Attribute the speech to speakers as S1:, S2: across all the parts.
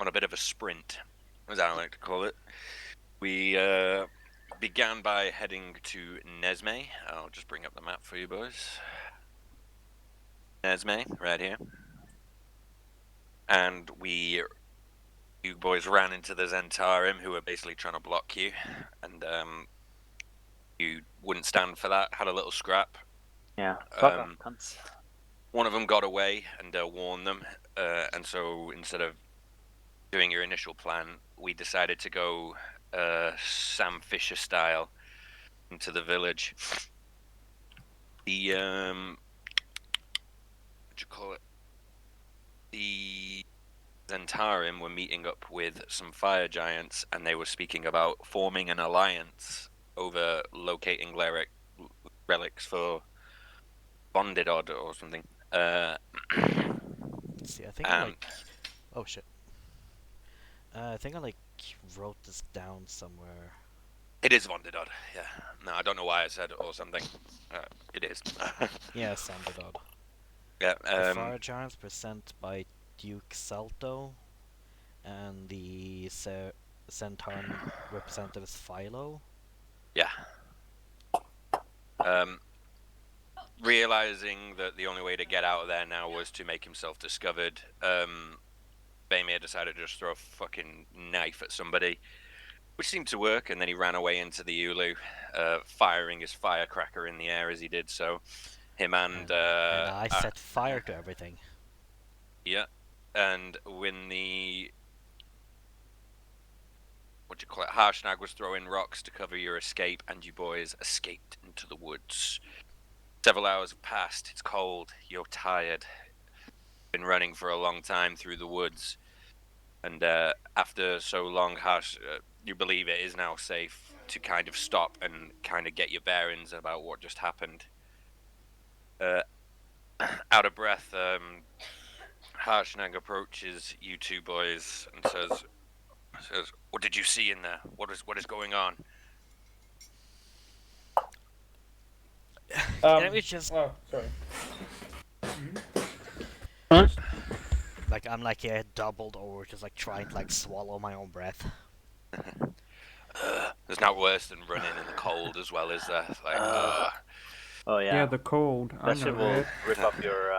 S1: on a bit of a sprint, as I like to call it. We began by heading to Nesme. I'll just bring up the map for you boys. Nesme, right here. And you boys ran into the Zentarim, who were basically trying to block you, and you wouldn't stand for that. Had a little scrap.
S2: Yeah, fuck off, cunts.
S1: One of them got away and warned them, and so instead of doing your initial plan, we decided to go Sam Fisher style into the village. The what you call it? The Zentarim were meeting up with some fire giants, and they were speaking about forming an alliance over locating relics for Bonded Odd or something.
S3: Let's see, I think oh shit. I think I wrote this down somewhere.
S1: It is Bonded Odd, yeah. No, I don't know why I said or something. It is.
S3: Yeah, sounded odd.
S1: Yeah.
S3: The Fire Giants present by Duke Salto, and the Centaur representative is Philo.
S1: Yeah. Realizing that the only way to get out of there now was to make himself discovered, Baymir decided to just throw a fucking knife at somebody, which seemed to work, and then he ran away into the Ulu, firing his firecracker in the air as he did so. Him and
S3: I set fire to everything.
S1: Yeah, and when the Harshnag was throwing rocks to cover your escape, and you boys escaped into the woods. Several hours have passed. It's cold. You're tired. Been running for a long time through the woods, and after so long, you believe it is now safe to kind of stop and kind of get your bearings about what just happened. Out of breath, Harshnag approaches you two boys and says, "What did you see in there? What is going on?"
S3: Let me just.
S4: Oh, sorry.
S3: I'm doubled over, just trying to swallow my own breath.
S1: There's not worse than running in the cold as well, is there?
S2: Oh yeah.
S4: Yeah, the cold.
S2: That shit will rip up your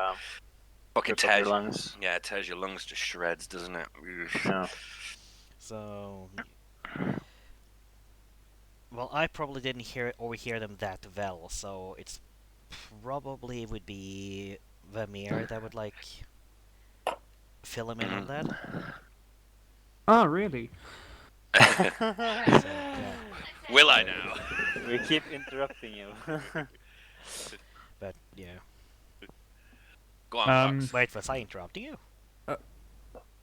S1: fucking
S2: rip up your lungs.
S1: Yeah, it tears your lungs to shreds, doesn't it?
S2: No.
S3: So, well, I probably didn't overhear them that well, so it's probably would be Vermeer that would fill him in on that.
S4: Oh, really?
S3: So, yeah.
S1: Will I now?
S2: We keep interrupting you.
S3: But yeah.
S1: Go on, Fox.
S3: Wait, was I interrupting you?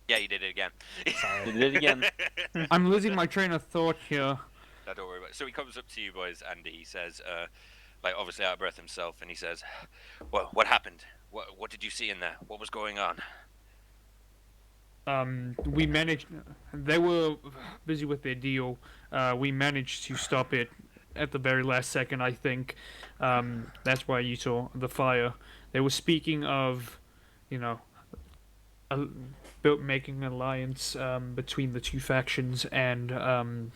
S1: Yeah, you did it again.
S3: Sorry.
S2: You did it again.
S4: I'm losing my train of thought here.
S1: No, don't worry about it. So he comes up to you boys and he says, obviously out of breath himself, and he says, what happened? What did you see in there? What was going on?
S4: We managed. They were busy with their deal. We managed to stop it at the very last second, I think. That's why you saw the fire. They were speaking of, making an alliance between the two factions, and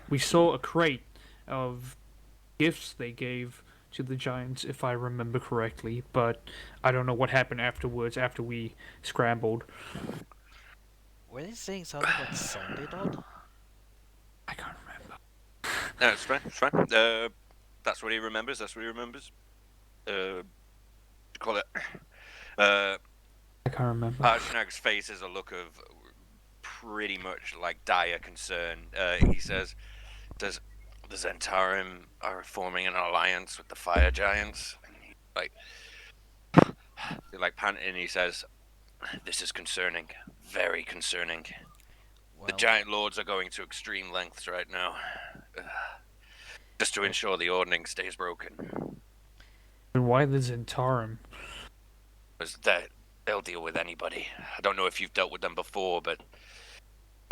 S4: we saw a crate of gifts they gave to the giants, if I remember correctly, but I don't know what happened afterwards, after we scrambled.
S3: Were they saying something about Sunday Dog?
S4: I can't remember.
S1: No, it's fine, that's what he remembers, Call it.
S4: I can't remember.
S1: Harshnag's face is a look of pretty much dire concern. He says, the Zentarim are forming an alliance with the fire giants. And he's panting, and he says, "This is concerning, very concerning.
S3: Well,
S1: the giant lords are going to extreme lengths right now, just to ensure the ordning stays broken."
S4: And why the Zentarim?
S1: Because they'll deal with anybody. I don't know if you've dealt with them before, but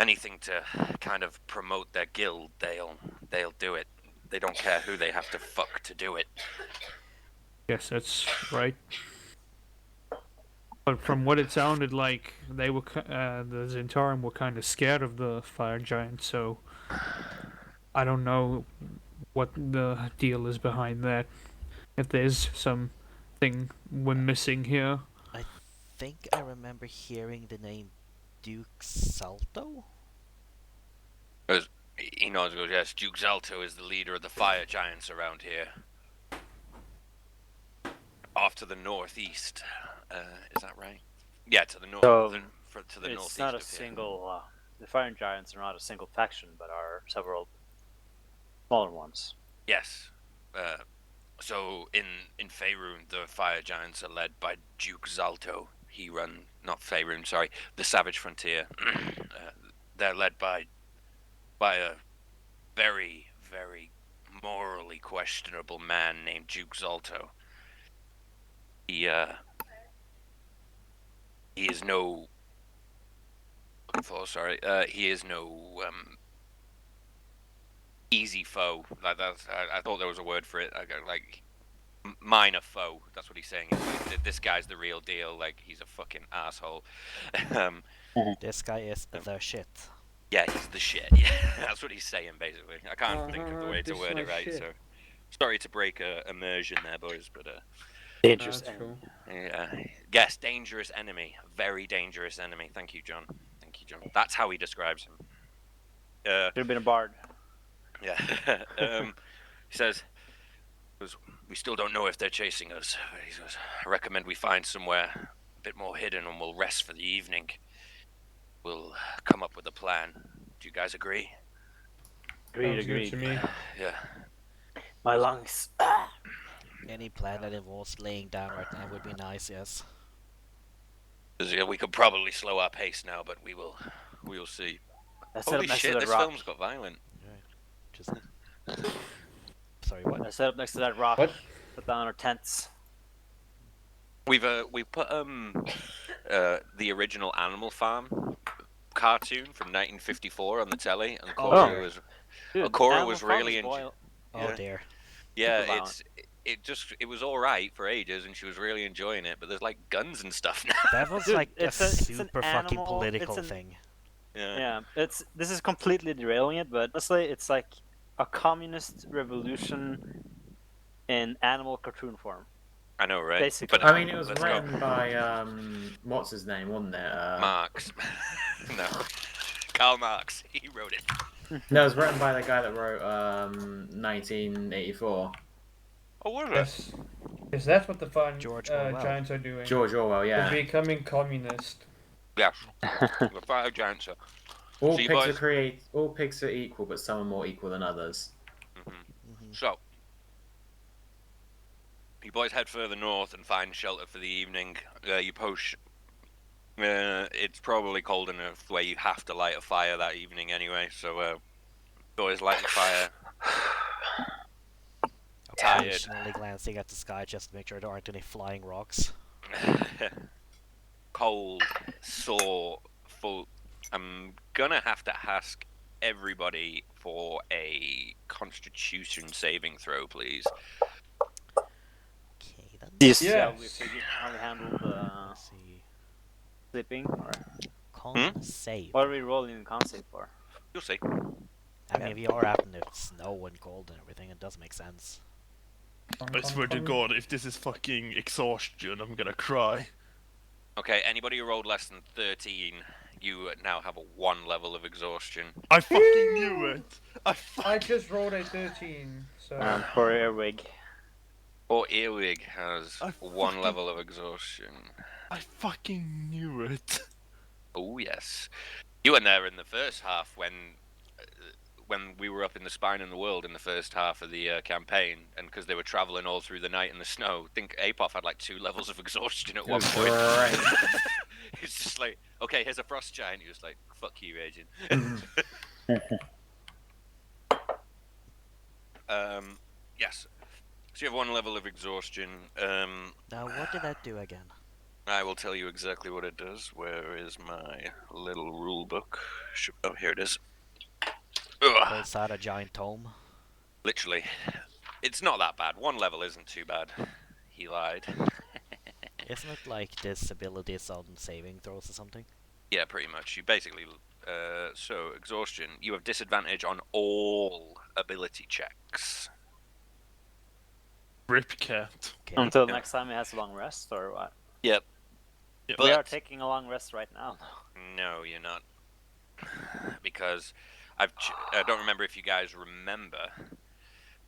S1: anything to kind of promote their guild, they'll do it. They don't care who they have to fuck to do it.
S4: Yes, that's right. But from what it sounded like, they were the Zentarum were kind of scared of the fire giant. So I don't know what the deal is behind that. If there's something we're missing here.
S3: I think I remember hearing the name Duke Salto?
S1: He nods and goes, yes, Duke Zalto is the leader of the fire giants around here. Off to the northeast. Is that right? Yeah, to the north.
S2: So,
S1: to the
S2: it's
S1: northeast
S2: not a
S1: of here.
S2: single. The Fire Giants are not a single faction, but are several smaller ones.
S1: Yes. So in Faerun, the fire giants are led by Duke Zalto. He run not Faerun, sorry, the Savage Frontier. They're led by a very, very morally questionable man named Duke Zalto. He is no. Looking for sorry. He is no easy foe. Like that's. I thought there was a word for it. Like minor foe. That's what he's saying. Like, this guy's the real deal. Like he's a fucking asshole. um,
S3: This guy is the shit.
S1: yeah, he's the shit. Yeah, that's what he's saying basically. I can't think of the way to
S4: This
S1: word
S4: my
S1: it right.
S4: shit.
S1: So sorry to break immersion there, boys, but
S2: Dangerous
S4: That's
S2: enemy.
S1: yeah, yes, dangerous enemy, very dangerous enemy. Thank you, John. Thank you, John. That's how he describes him.
S2: Should have been a bard.
S1: Yeah. He says, we still don't know if they're chasing us. He says, I recommend we find somewhere a bit more hidden and we'll rest for the evening. We'll come up with a plan. Do you guys agree?
S2: Agreed,
S4: Sounds good
S2: agreed.
S4: to me.
S1: Yeah.
S2: My lungs.
S3: Any plan that involves laying down right now would be nice, yes.
S1: 'Cause, yeah, we could probably slow our pace now, but we will see.
S2: I set
S1: Holy
S2: up next
S1: shit,
S2: to that
S1: this
S2: rock.
S1: film's got violent.
S3: Just. Sorry, what?
S2: I set up next to that rock.
S4: What?
S2: Put down our tents.
S1: We've put the original Animal Farm cartoon from 1954 on the telly, and
S3: Oh,
S1: Cora
S3: dear.
S1: was
S2: Dude,
S1: Cora
S2: Animal
S1: was
S2: Farm
S1: really
S2: is
S1: enjoying.
S2: wild.
S3: Oh
S1: Yeah.
S3: dear.
S1: Yeah,
S2: Super violent.
S1: it was all right for ages, and she was really enjoying it. But there's like guns and stuff now.
S3: That was
S2: Dude,
S3: like a
S2: it's an
S3: super fucking
S2: animal-
S3: political
S2: it's an-
S3: thing.
S1: Yeah.
S2: Yeah, this is completely derailing it, but honestly, it's like a communist revolution in animal cartoon form.
S1: I know, right?
S2: Basically.
S1: But
S5: I mean, it was
S1: let's go.
S5: written by what's his name, wasn't it?
S1: Marx. No, Karl Marx. He wrote it.
S5: No, it was written by the guy that wrote 1984.
S1: Oh, was it?
S4: Yes. Yes, that's what the fun
S3: George Orwell.
S4: giants are doing.
S5: George Orwell,
S4: They're
S5: yeah.
S4: becoming communist.
S1: Yes. The fire giants are.
S5: All
S1: See,
S5: pigs
S1: boys?
S5: all pigs are equal, but some are more equal than others.
S1: So, you boys head further north and find shelter for the evening. You push. It's probably cold enough where you have to light a fire that evening anyway. So, boys light the fire. Tired.
S3: Occasionally glancing at the sky just to make sure there aren't any flying rocks.
S1: Cold, sore, full. I'm gonna have to ask everybody for a Constitution saving throw, please.
S3: Okay then.
S2: This
S4: Yes.
S2: how we figured how we handle the
S3: Let's see.
S2: sleeping, or
S3: Con save.
S2: what are we rolling in con save for?
S1: You'll see.
S3: I mean, we are out in the snow and cold and everything. It does make sense.
S6: I swear to God, if this is fucking exhaustion, I'm gonna cry.
S1: Okay, anybody who rolled less than 13, you now have a 1 level of exhaustion.
S6: I fucking knew it!
S4: I just rolled a 13, so.
S2: For Airwig.
S1: Or Earwig has
S6: I
S1: 1
S6: fucking-
S1: level of exhaustion.
S6: I fucking knew it.
S1: Oh yes, you were there in the first half when we were up in the Spine in the World in the first half of the campaign, and because they were traveling all through the night in the snow. I think Apoff had like 2 levels of exhaustion at one point.
S5: Great.
S1: He's just like, okay, here's a frost giant. He was like, fuck you, agent. Yes. So you have 1 level of exhaustion.
S3: Now, what did that do again?
S1: I will tell you exactly what it does. Where is my little rule book? Oh, here it is. Ugh,
S3: Pulls out a giant tome.
S1: literally. It's not that bad. 1 level isn't too bad. He lied.
S3: Isn't it like disabilities on saving throws or something?
S1: Yeah, pretty much. You basically, so exhaustion. You have disadvantage on all ability checks.
S6: Rip cat.
S3: Okay.
S2: Until
S1: Yeah.
S2: next time he has a long rest, or what?
S1: Yep.
S6: Yeah.
S2: We are
S1: But-
S2: taking a long rest right now.
S1: No, you're not. Because I don't remember if you guys remember,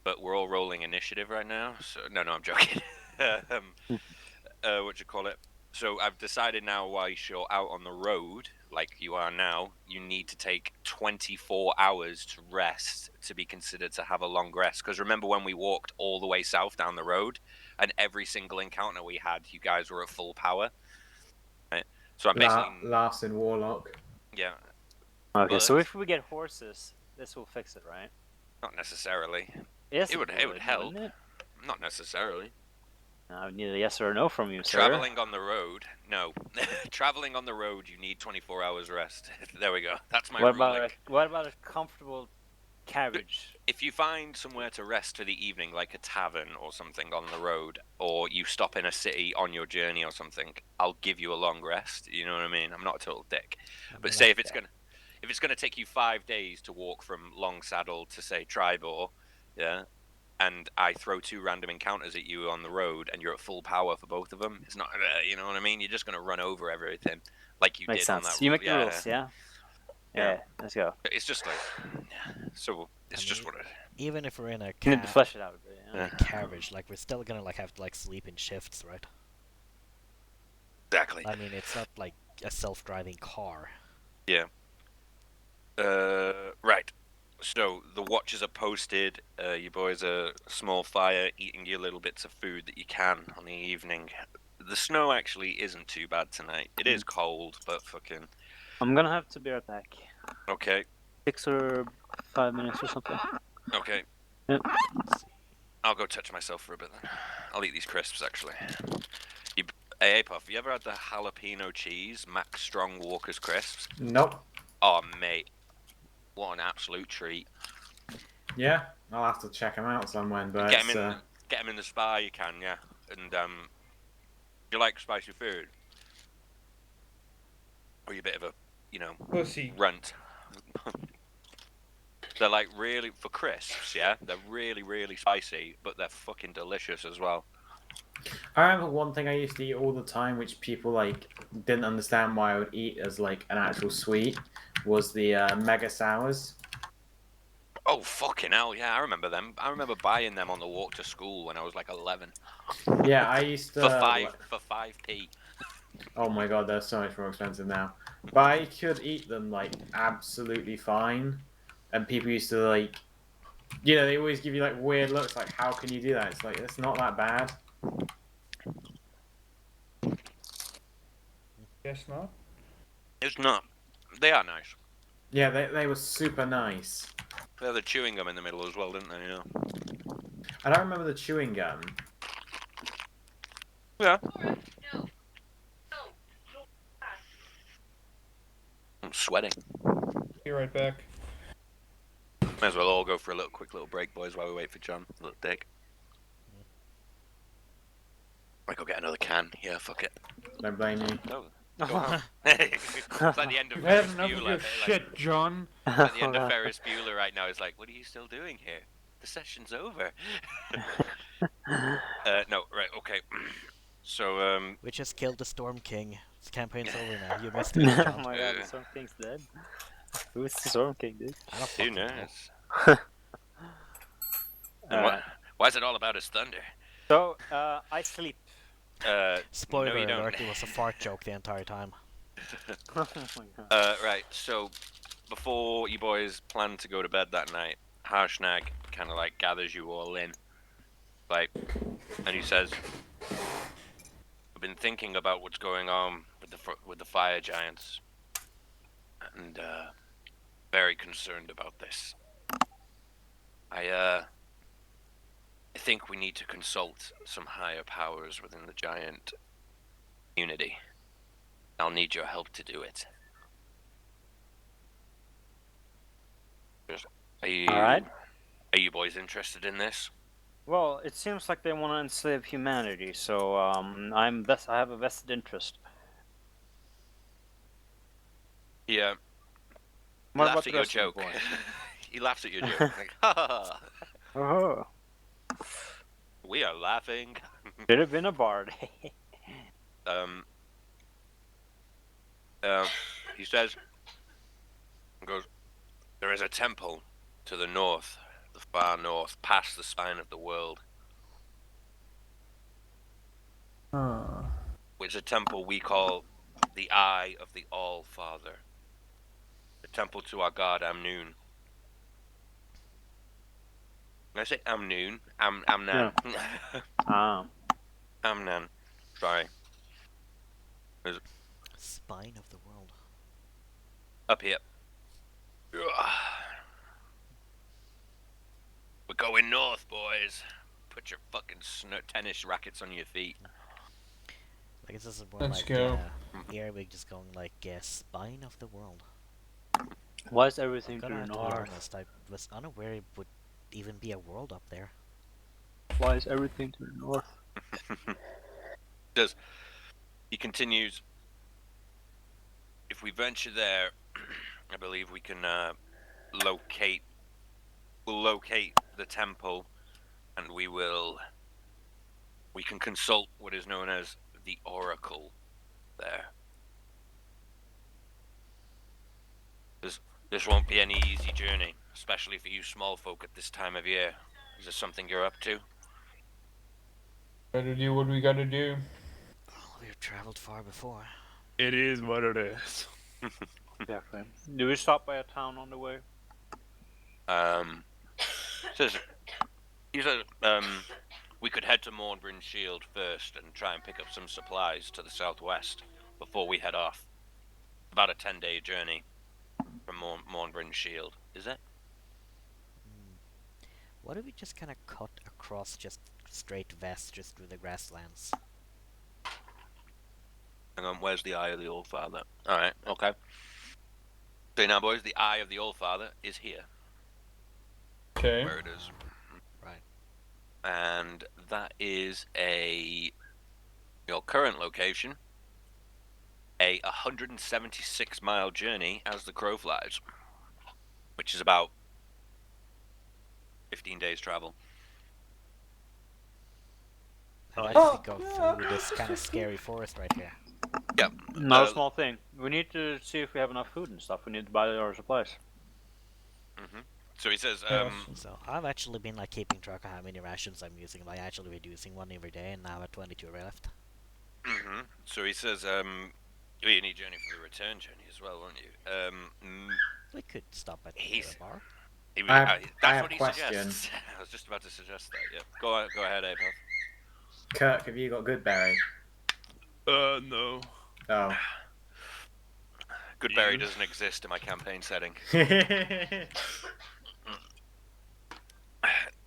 S1: but we're all rolling initiative right now. So no, I'm joking. What you call it? So I've decided now, while you're out on the road, like you are now, you need to take 24 hours to rest to be considered to have a long rest. Because remember when we walked all the way south down the road, and every single encounter we had, you guys were at full power. Right? So I'm basically
S5: Last in Warlock.
S1: yeah,
S2: Okay, so
S1: But-
S2: if we get horses, this will fix it, right?
S1: not necessarily.
S2: Yes,
S1: It would help.
S2: wouldn't it?
S1: Not necessarily.
S2: I would need a yes or a no from you, sir.
S1: Traveling on the road, no. Traveling on the road, you need 24 hours rest. There we go. That's my
S2: What
S1: ruling.
S2: about what about a comfortable carriage?
S1: If you find somewhere to rest for the evening, like a tavern or something on the road, or you stop in a city on your journey or something, I'll give you a long rest. You know what I mean? I'm not a total dick. But say if it's gonna take you 5 days to walk from Long Saddle to say Tribor, yeah, and I throw 2 random encounters at you on the road, and you're at full power for both of them, it's not, you know what I mean? You're just gonna run over everything like you
S2: Makes
S1: did on
S2: sense.
S1: that.
S2: You make the
S1: yeah.
S2: rules, yeah?
S1: Yeah.
S2: Yeah, let's go.
S1: It's just like, so it's
S3: I
S1: just
S3: mean,
S1: what it.
S3: Even if we're in a
S2: You need to flesh it out a bit, yeah?
S3: carriage, like we're still gonna like have to like sleep in shifts, right?
S1: Exactly.
S3: I mean, it's not like a self-driving car.
S1: Right. So the watches are posted. You boys are small fire, eating your little bits of food that you can on the evening. The snow actually isn't too bad tonight. It is cold, but fucking
S2: I'm gonna have to be right back.
S1: okay.
S2: 6 or 5 minutes or something.
S1: Okay.
S2: Yep.
S1: I'll go touch myself for a bit then. I'll eat these crisps actually. Hey, Puff, you ever had the jalapeno cheese Max Strong Walker's crisps?
S5: Nope.
S1: Oh, mate, what an absolute treat.
S5: Yeah, I'll have to check them out somewhere. But
S1: Get them in the spa, you can, yeah. And you like spicy food, or you a bit of a,
S4: Pussy.
S1: runt. They're like really for crisps, yeah. They're really, really spicy, but they're fucking delicious as well.
S5: I remember one thing I used to eat all the time, which people like didn't understand why I would eat as like an actual sweet, was the mega sours.
S1: Oh fucking hell, yeah, I remember them. I remember buying them on the walk to school when I was like 11
S5: Yeah, I used to.
S1: for 5p.
S5: Oh my god, they're so much more expensive now. But I could eat them like absolutely fine, and people used to like, they always give you like weird looks, like how can you do that? It's like it's not that bad.
S4: Guess not.
S1: It's not. They are nice.
S5: Yeah, they were super nice.
S1: They had the chewing gum in the middle as well, didn't they? Yeah.
S5: And I remember the chewing gum.
S1: Yeah. I'm sweating.
S4: Be right back.
S1: May as well all go for a quick little break, boys, while we wait for John. Little dick. Might go get another can. Yeah, fuck it.
S5: Don't blame me.
S1: No. Go on. It's like the end of
S4: We've had
S1: Ferris
S4: enough of
S1: Bueller.
S4: your shit, John.
S1: At the end of Ferris Bueller right now, it's like, what are you still doing here? The session's over. No, right, okay. So,
S3: We just killed the Storm King. This campaign's over now. You missed it,
S2: Oh
S3: John.
S2: my god, the Storm King's dead. Who's the Storm King, dude?
S3: I don't
S1: who
S3: fucking know.
S1: knows? And
S2: Alright.
S1: why is it all about his thunder?
S2: So, I sleep.
S3: Spoiler
S1: no, you don't.
S3: alert, it was a fart joke the entire time.
S2: Oh my god.
S1: Right, so before you boys plan to go to bed that night, Harshnag kind of like gathers you all in, like, and he says, "I've been thinking about what's going on with the fire giants, and very concerned about this. I think we need to consult some higher powers within the giant community. I'll need your help to do it." Are you
S2: Alright.
S1: Are you boys interested in this?
S2: Well, it seems like they want to enslave humanity, so I have a vested interest.
S1: He
S2: What
S1: laughs
S2: about
S1: at
S2: the
S1: your
S2: rest of the
S1: joke.
S2: boys?
S1: He laughs at your joke. Like, ha ha ha.
S2: Oh,
S1: We are laughing.
S2: should have been a bard.
S1: um, he says, goes, there is a temple to the north, the far north, past the spine of the world. Which is a temple we call the Eye of the All-Father. The temple to our god Amnoon. Did I say Amnoon? Amnan.
S2: Ah,
S1: Amnan. Sorry.
S3: Spine of the world.
S1: Up here. We're going north, boys. Put your fucking tennis rackets on your feet.
S3: I guess this is more
S4: Let's
S3: like
S4: go.
S3: Earwig just going like spine of the world.
S2: why is everything to
S3: Gonna
S2: the
S3: have to be
S2: north?
S3: honest, I was unaware it would even be a world up there.
S2: Why is everything to the north?
S1: He continues. If we venture there, I believe we can locate. We'll locate the temple, and we can consult what is known as the Oracle there. This won't be any easy journey, especially for you small folk at this time of year. Is this something you're up to?
S4: Gotta do what we gotta do.
S3: Well, we've traveled far before.
S6: It is what it is.
S2: Exactly. Do we stop by a town on the way?
S1: Says he says we could head to Mornbryn Shield first and try and pick up some supplies to the southwest before we head off. About a 10-day journey from Mornbryn Shield, is it?
S3: What if we just kind of cut across just straight west, just through the grasslands?
S1: Hang on, where's the Eye of the Old Father? Alright, okay. So now, boys, the Eye of the Old Father is here.
S4: Okay.
S1: Where it is.
S3: Right.
S1: And that is your current location, a 176-mile journey as the crow flies, which is about 15 days travel.
S3: And as we go through this kind of scary forest right here.
S1: Yep.
S2: Not a small thing. We need to see if we have enough food and stuff. We need to buy our supplies.
S1: So he says,
S4: Yes.
S3: So I've actually been like keeping track of how many rations I'm using by actually reducing one every day, and now I have 22 left.
S1: So he says, you need journey for the return journey as well, won't you?
S3: We could stop at the
S1: He's-
S3: bar.
S1: That's
S5: have
S1: what
S5: a
S1: he
S5: question.
S1: suggests. I was just about to suggest that. Yep. Go ahead, Apex.
S5: Kirk, have you got Goodberry?
S6: No.
S5: Oh.
S1: Goodberry
S6: You?
S1: doesn't exist in my campaign setting.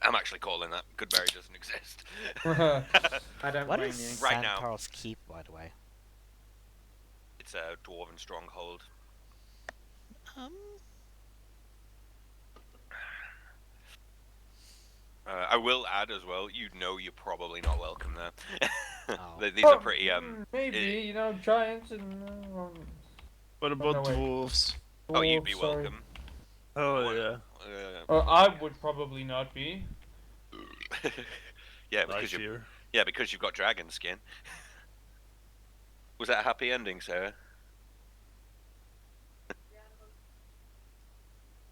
S1: I'm actually calling that. Goodberry doesn't exist.
S5: I don't
S3: What
S5: blame
S3: is
S5: you.
S1: Right now.
S3: Santarl's Keep, by the way?
S1: It's a dwarven stronghold. I will add as well, you're probably not welcome there.
S3: Oh.
S1: These are pretty,
S4: Maybe, you know, giants and.
S6: What about
S4: no, wait.
S6: dwarves?
S1: oh, you'd be
S4: dwarves, sorry.
S1: welcome.
S6: Oh
S1: What-
S6: yeah.
S4: I would probably not be.
S1: yeah,
S6: I
S1: because
S6: fear.
S1: because you've got dragon skin. Was that a happy ending, Sarah?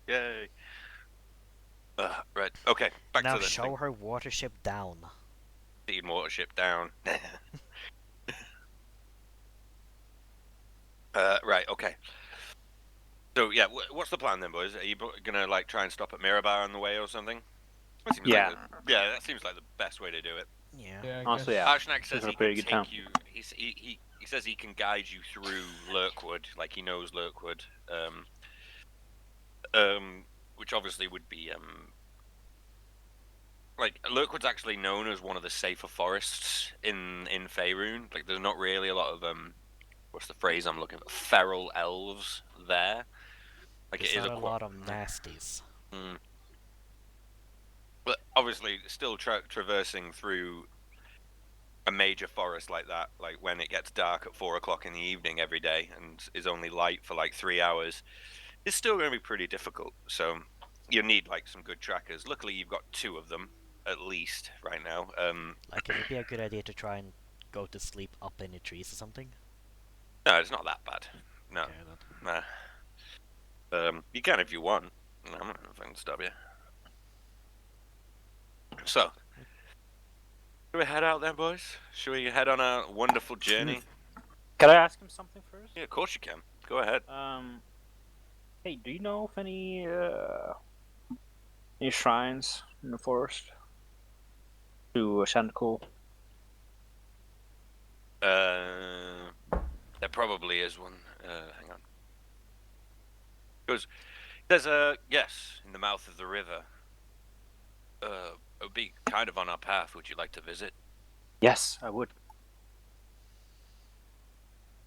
S1: Yay. Right. Okay. Back
S3: Now
S1: to the
S3: show
S1: thing.
S3: her watership down.
S1: Speed watership down. Right. Okay. So yeah, what's the plan then, boys? Are you gonna like try and stop at Mirabar on the way or something? That seems
S2: Yeah.
S1: Like that seems like the best way to do it.
S3: Yeah.
S4: Yeah, I
S2: Honestly,
S4: guess.
S2: yeah.
S1: Arshnak says
S2: It's a
S1: he
S2: pretty
S1: can
S2: good
S1: take
S2: town.
S1: you. He says he can guide you through Lurkwood, like he knows Lurkwood. Which obviously would be like Lurkwood's actually known as one of the safer forests in Faerun. Like there's not really a lot of what's the phrase I'm looking for? Feral elves there. Like
S3: There's
S1: it is
S3: not a
S1: quite-
S3: lot of nasties.
S1: But obviously, still traversing through a major forest like that, like when it gets dark at 4 o'clock in the evening every day and is only light for like 3 hours, it's still going to be pretty difficult. So you need like some good trackers. Luckily, you've got 2 of them at least right now.
S3: Like, it would be a good idea to try and go to sleep up in the trees or something.
S1: No, it's not that bad. No,
S3: Okay, then.
S1: nah. You can if you want. No, I'm not going to stop you. So, should we head out then, boys? Should we head on a wonderful journey?
S2: Can I ask him something first?
S1: Yeah, of course you can. Go ahead.
S2: Hey, do you know of any shrines in the forest to Shandacool?
S1: There probably is one. Hang on. Because there's yes, in the mouth of the river. It would be kind of on our path. Would you like to visit?
S2: Yes, I would. Is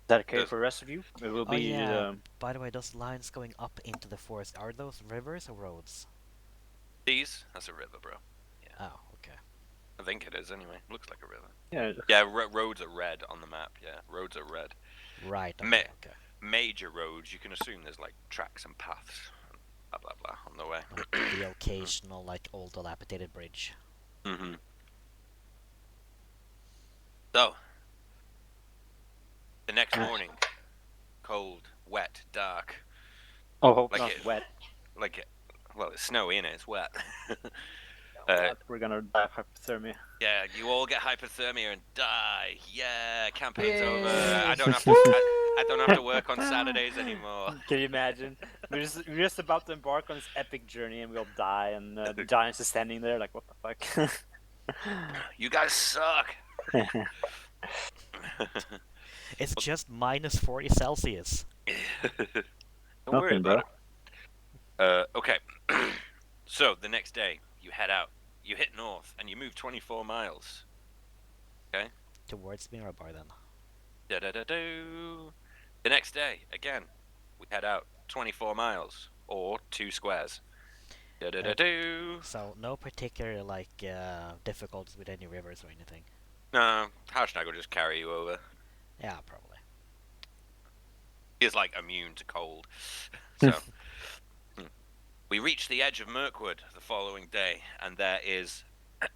S2: that okay
S1: Does-
S2: for the rest of you? It will
S3: Oh
S2: be.
S3: yeah. By the way, those lines going up into the forest, are those rivers or roads?
S1: These? That's a river, bro.
S3: Oh, okay.
S1: I think it is anyway. Looks like a river.
S2: Yeah.
S1: Yeah, roads are red on the map. Yeah, roads are red.
S3: Right. Okay.
S1: Ma-
S3: Okay.
S1: Major roads, you can assume there's like tracks and paths, blah blah blah, on the way.
S3: Like the occasional, like, old dilapidated bridge.
S1: Mm-hmm. So, the next morning, cold, wet, dark,
S2: Oh, hope
S1: like
S2: not
S1: it-
S2: wet.
S1: like it. Well, it's snowy, innit? It's wet.
S2: We're gonna die of hypothermia.
S1: Yeah, you all get hypothermia and die. Yeah, campaign's
S5: Yay.
S1: over. I don't have to. I don't have to work on Saturdays anymore.
S2: Can you imagine? We're just about to embark on this epic journey and we'll die, and the giants is standing there like, what the fuck?
S1: You guys suck.
S3: It's just minus 40 Celsius.
S1: Don't worry
S2: Nothing, bro.
S1: about it. Okay. So the next day, you head out. You hit north, and you move 24 miles.
S3: Towards Mirabar, then.
S1: Da-da-da-do. The next day, again, we head out 24 miles, or 2 squares. Da-da-da-do.
S3: So, no particular, like, difficulties with any rivers or anything.
S1: No, Harshnag will just carry you over.
S3: Yeah, probably.
S1: He's like immune to cold. So we reach the edge of Mirkwood the following day, and there is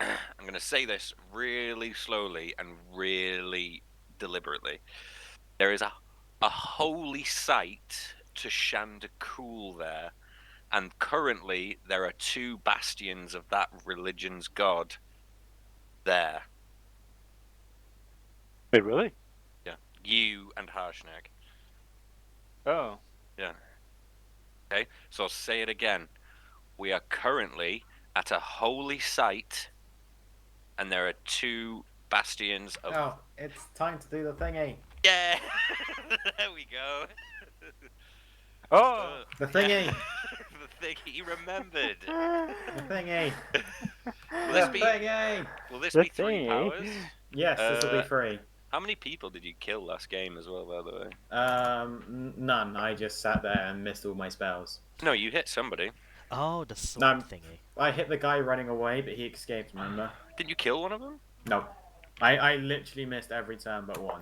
S1: I'm going to say this really slowly and really deliberately. There is a holy site to Shandacool there, and currently there are 2 bastions of that religion's god there.
S2: Wait, really?
S1: You and Harshnag.
S2: Oh.
S1: Yeah. Okay, so I'll say it again. We are currently at a holy site, and there are 2 bastions of.
S5: Oh, it's time to do the thingy.
S1: Yeah! There we go.
S2: Oh.
S5: The thingy.
S1: The thing he remembered.
S5: The thingy.
S1: Will
S5: The
S1: this be?
S5: thingy.
S1: Will this
S2: The
S1: be 3
S2: thingy.
S1: powers?
S5: Yes, this will be free.
S1: How many people did you kill last game as well, by the way?
S5: None. I just sat there and missed all my spells.
S1: No, you hit somebody.
S3: Oh, the sword
S5: No.
S3: thingy.
S5: I hit the guy running away, but he escaped, remember?
S1: Did you kill one of them?
S5: No. I literally missed every turn but one.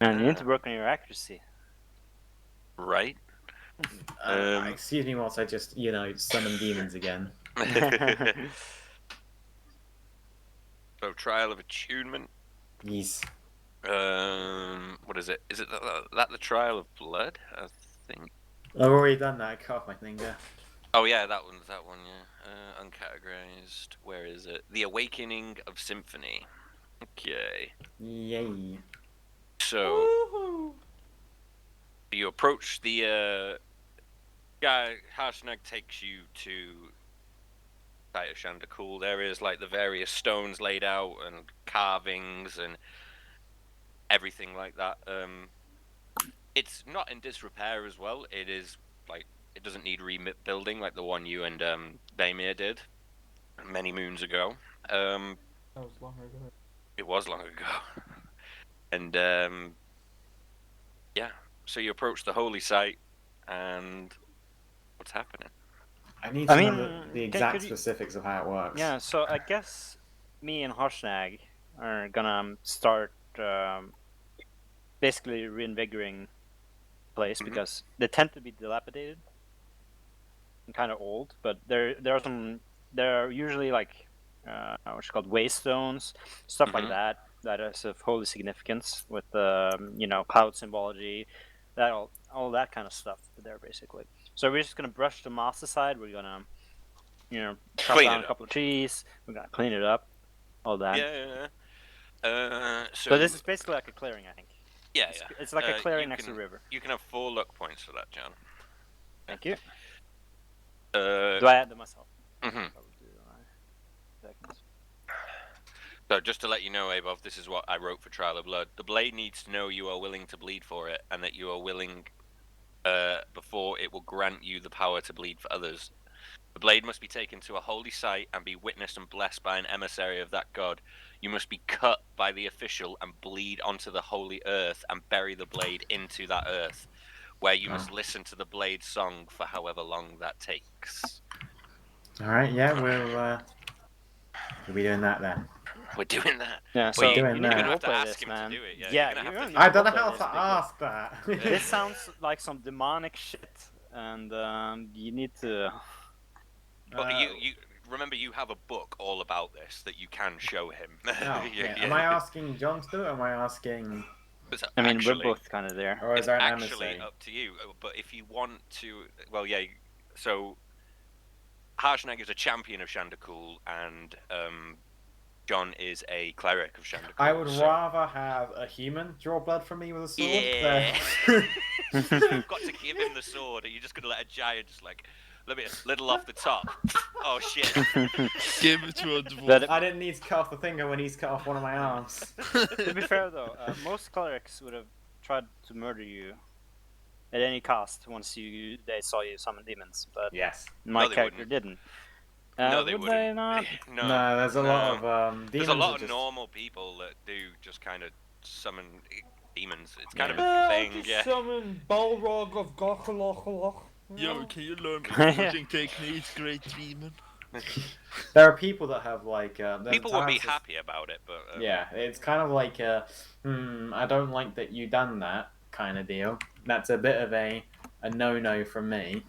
S2: Man, you need to work on your accuracy.
S1: Right.
S5: Excuse me whilst I just, summon demons again.
S1: So, Trial of Attunement.
S5: Yes.
S1: What is it? Is it that the Trial of Blood? I think.
S5: I've already done that. I cut off my finger.
S1: Oh yeah, that one. Yeah. Uncategorized. Where is it? The Awakening of Symphony. Okay.
S5: Yay.
S1: So you approach the guy. Harshnag takes you to site of Shandacool. There is like the various stones laid out and carvings and everything like that. It's not in disrepair as well. It is like it doesn't need rebuilding like the one you and Baymir did many moons ago.
S4: That was long ago.
S1: It was long ago. And yeah, so you approach the holy site, and what's happening?
S5: I need to
S2: I
S5: know
S2: mean,
S5: the
S2: could
S5: exact
S2: you-
S5: specifics of how it works.
S2: Yeah, so I guess me and Harshnag are gonna start basically reinvigorating the place because they tend to be dilapidated and kind of old, but there are usually like what's called waystones, stuff like that is of holy significance with cloud symbology, that all that kind of stuff there basically. So we're just gonna brush the moss aside. We're gonna chop
S1: Clean
S2: down
S1: it
S2: a
S1: up.
S2: couple of trees. We're gonna clean it up, all that.
S1: Yeah. So
S2: So this is basically like a clearing, I think.
S1: yeah,
S2: It's like a clearing
S1: you
S2: next
S1: can,
S2: to a river.
S1: You can have 4 luck points for that, John.
S2: Thank you.
S1: Uh,
S2: Do I add them myself?
S1: mhm.
S2: Probably do, seconds.
S1: So just to let you know, Abov, this is what I wrote for Trial of Blood. The blade needs to know you are willing to bleed for it, and that you are willing before it will grant you the power to bleed for others. The blade must be taken to a holy site and be witnessed and blessed by an emissary of that god. You must be cut by the official and bleed onto the holy earth and bury the blade into that earth, where you must listen to the blade song for however long that takes.
S5: All right, yeah, we'll be doing that then.
S1: We're doing that.
S2: Yeah, so
S1: Well,
S5: doing
S2: you
S5: that.
S2: need
S1: You're
S2: to
S1: gonna have to
S2: roleplay
S1: ask
S2: this,
S1: him
S2: man.
S1: to do it. Yeah,
S2: Yeah,
S1: you're gonna have
S2: you're
S1: to.
S2: gonna
S5: I
S2: need
S5: don't know
S2: roleplay
S5: how
S2: this
S5: to
S2: because
S5: ask that.
S2: This sounds like some demonic shit, and you need to.
S1: But you remember you have a book all about this that you can show him.
S5: Oh, yeah. Am I asking John to do it? Or am I asking,
S1: It's
S2: I mean,
S1: actually,
S2: we're both kind of there.
S5: or is
S1: it's
S5: there an
S1: actually
S5: emissary?
S1: up to you. But if you want to, well, yeah. So Harshnag is a champion of Shandakul, and John is a cleric of Shandakul.
S5: I would
S1: so...
S5: rather have a human draw blood from me with a sword.
S1: Yeah.
S5: than-
S1: You've got to give him the sword, or you're just gonna let a giant just like little off the top. Oh shit!
S6: Give it to a dwarf.
S2: But
S5: I didn't need to cut off the finger when he's cut off one of my arms.
S2: to be fair, though, most clerics would have tried to murder you at any cost once they saw you summon demons, but
S5: Yes.
S2: my
S1: No, they
S2: character
S1: wouldn't.
S2: didn't.
S1: No, they
S2: would
S1: wouldn't.
S2: they not?
S5: No, there's a lot of demons.
S1: There's a lot
S5: are
S1: of
S5: just...
S1: normal people that do just kind of summon demons. It's kind of
S5: Yeah.
S1: a thing, yeah.
S4: Summon Balrog of Gochalochalach.
S6: Yo, can you learn forging techniques, great demon?
S5: There are people that have like there's
S1: People would be
S5: times-
S1: happy about it, but
S5: Yeah, it's kind of like I don't like that you done that kind of deal. That's a bit of a no from me.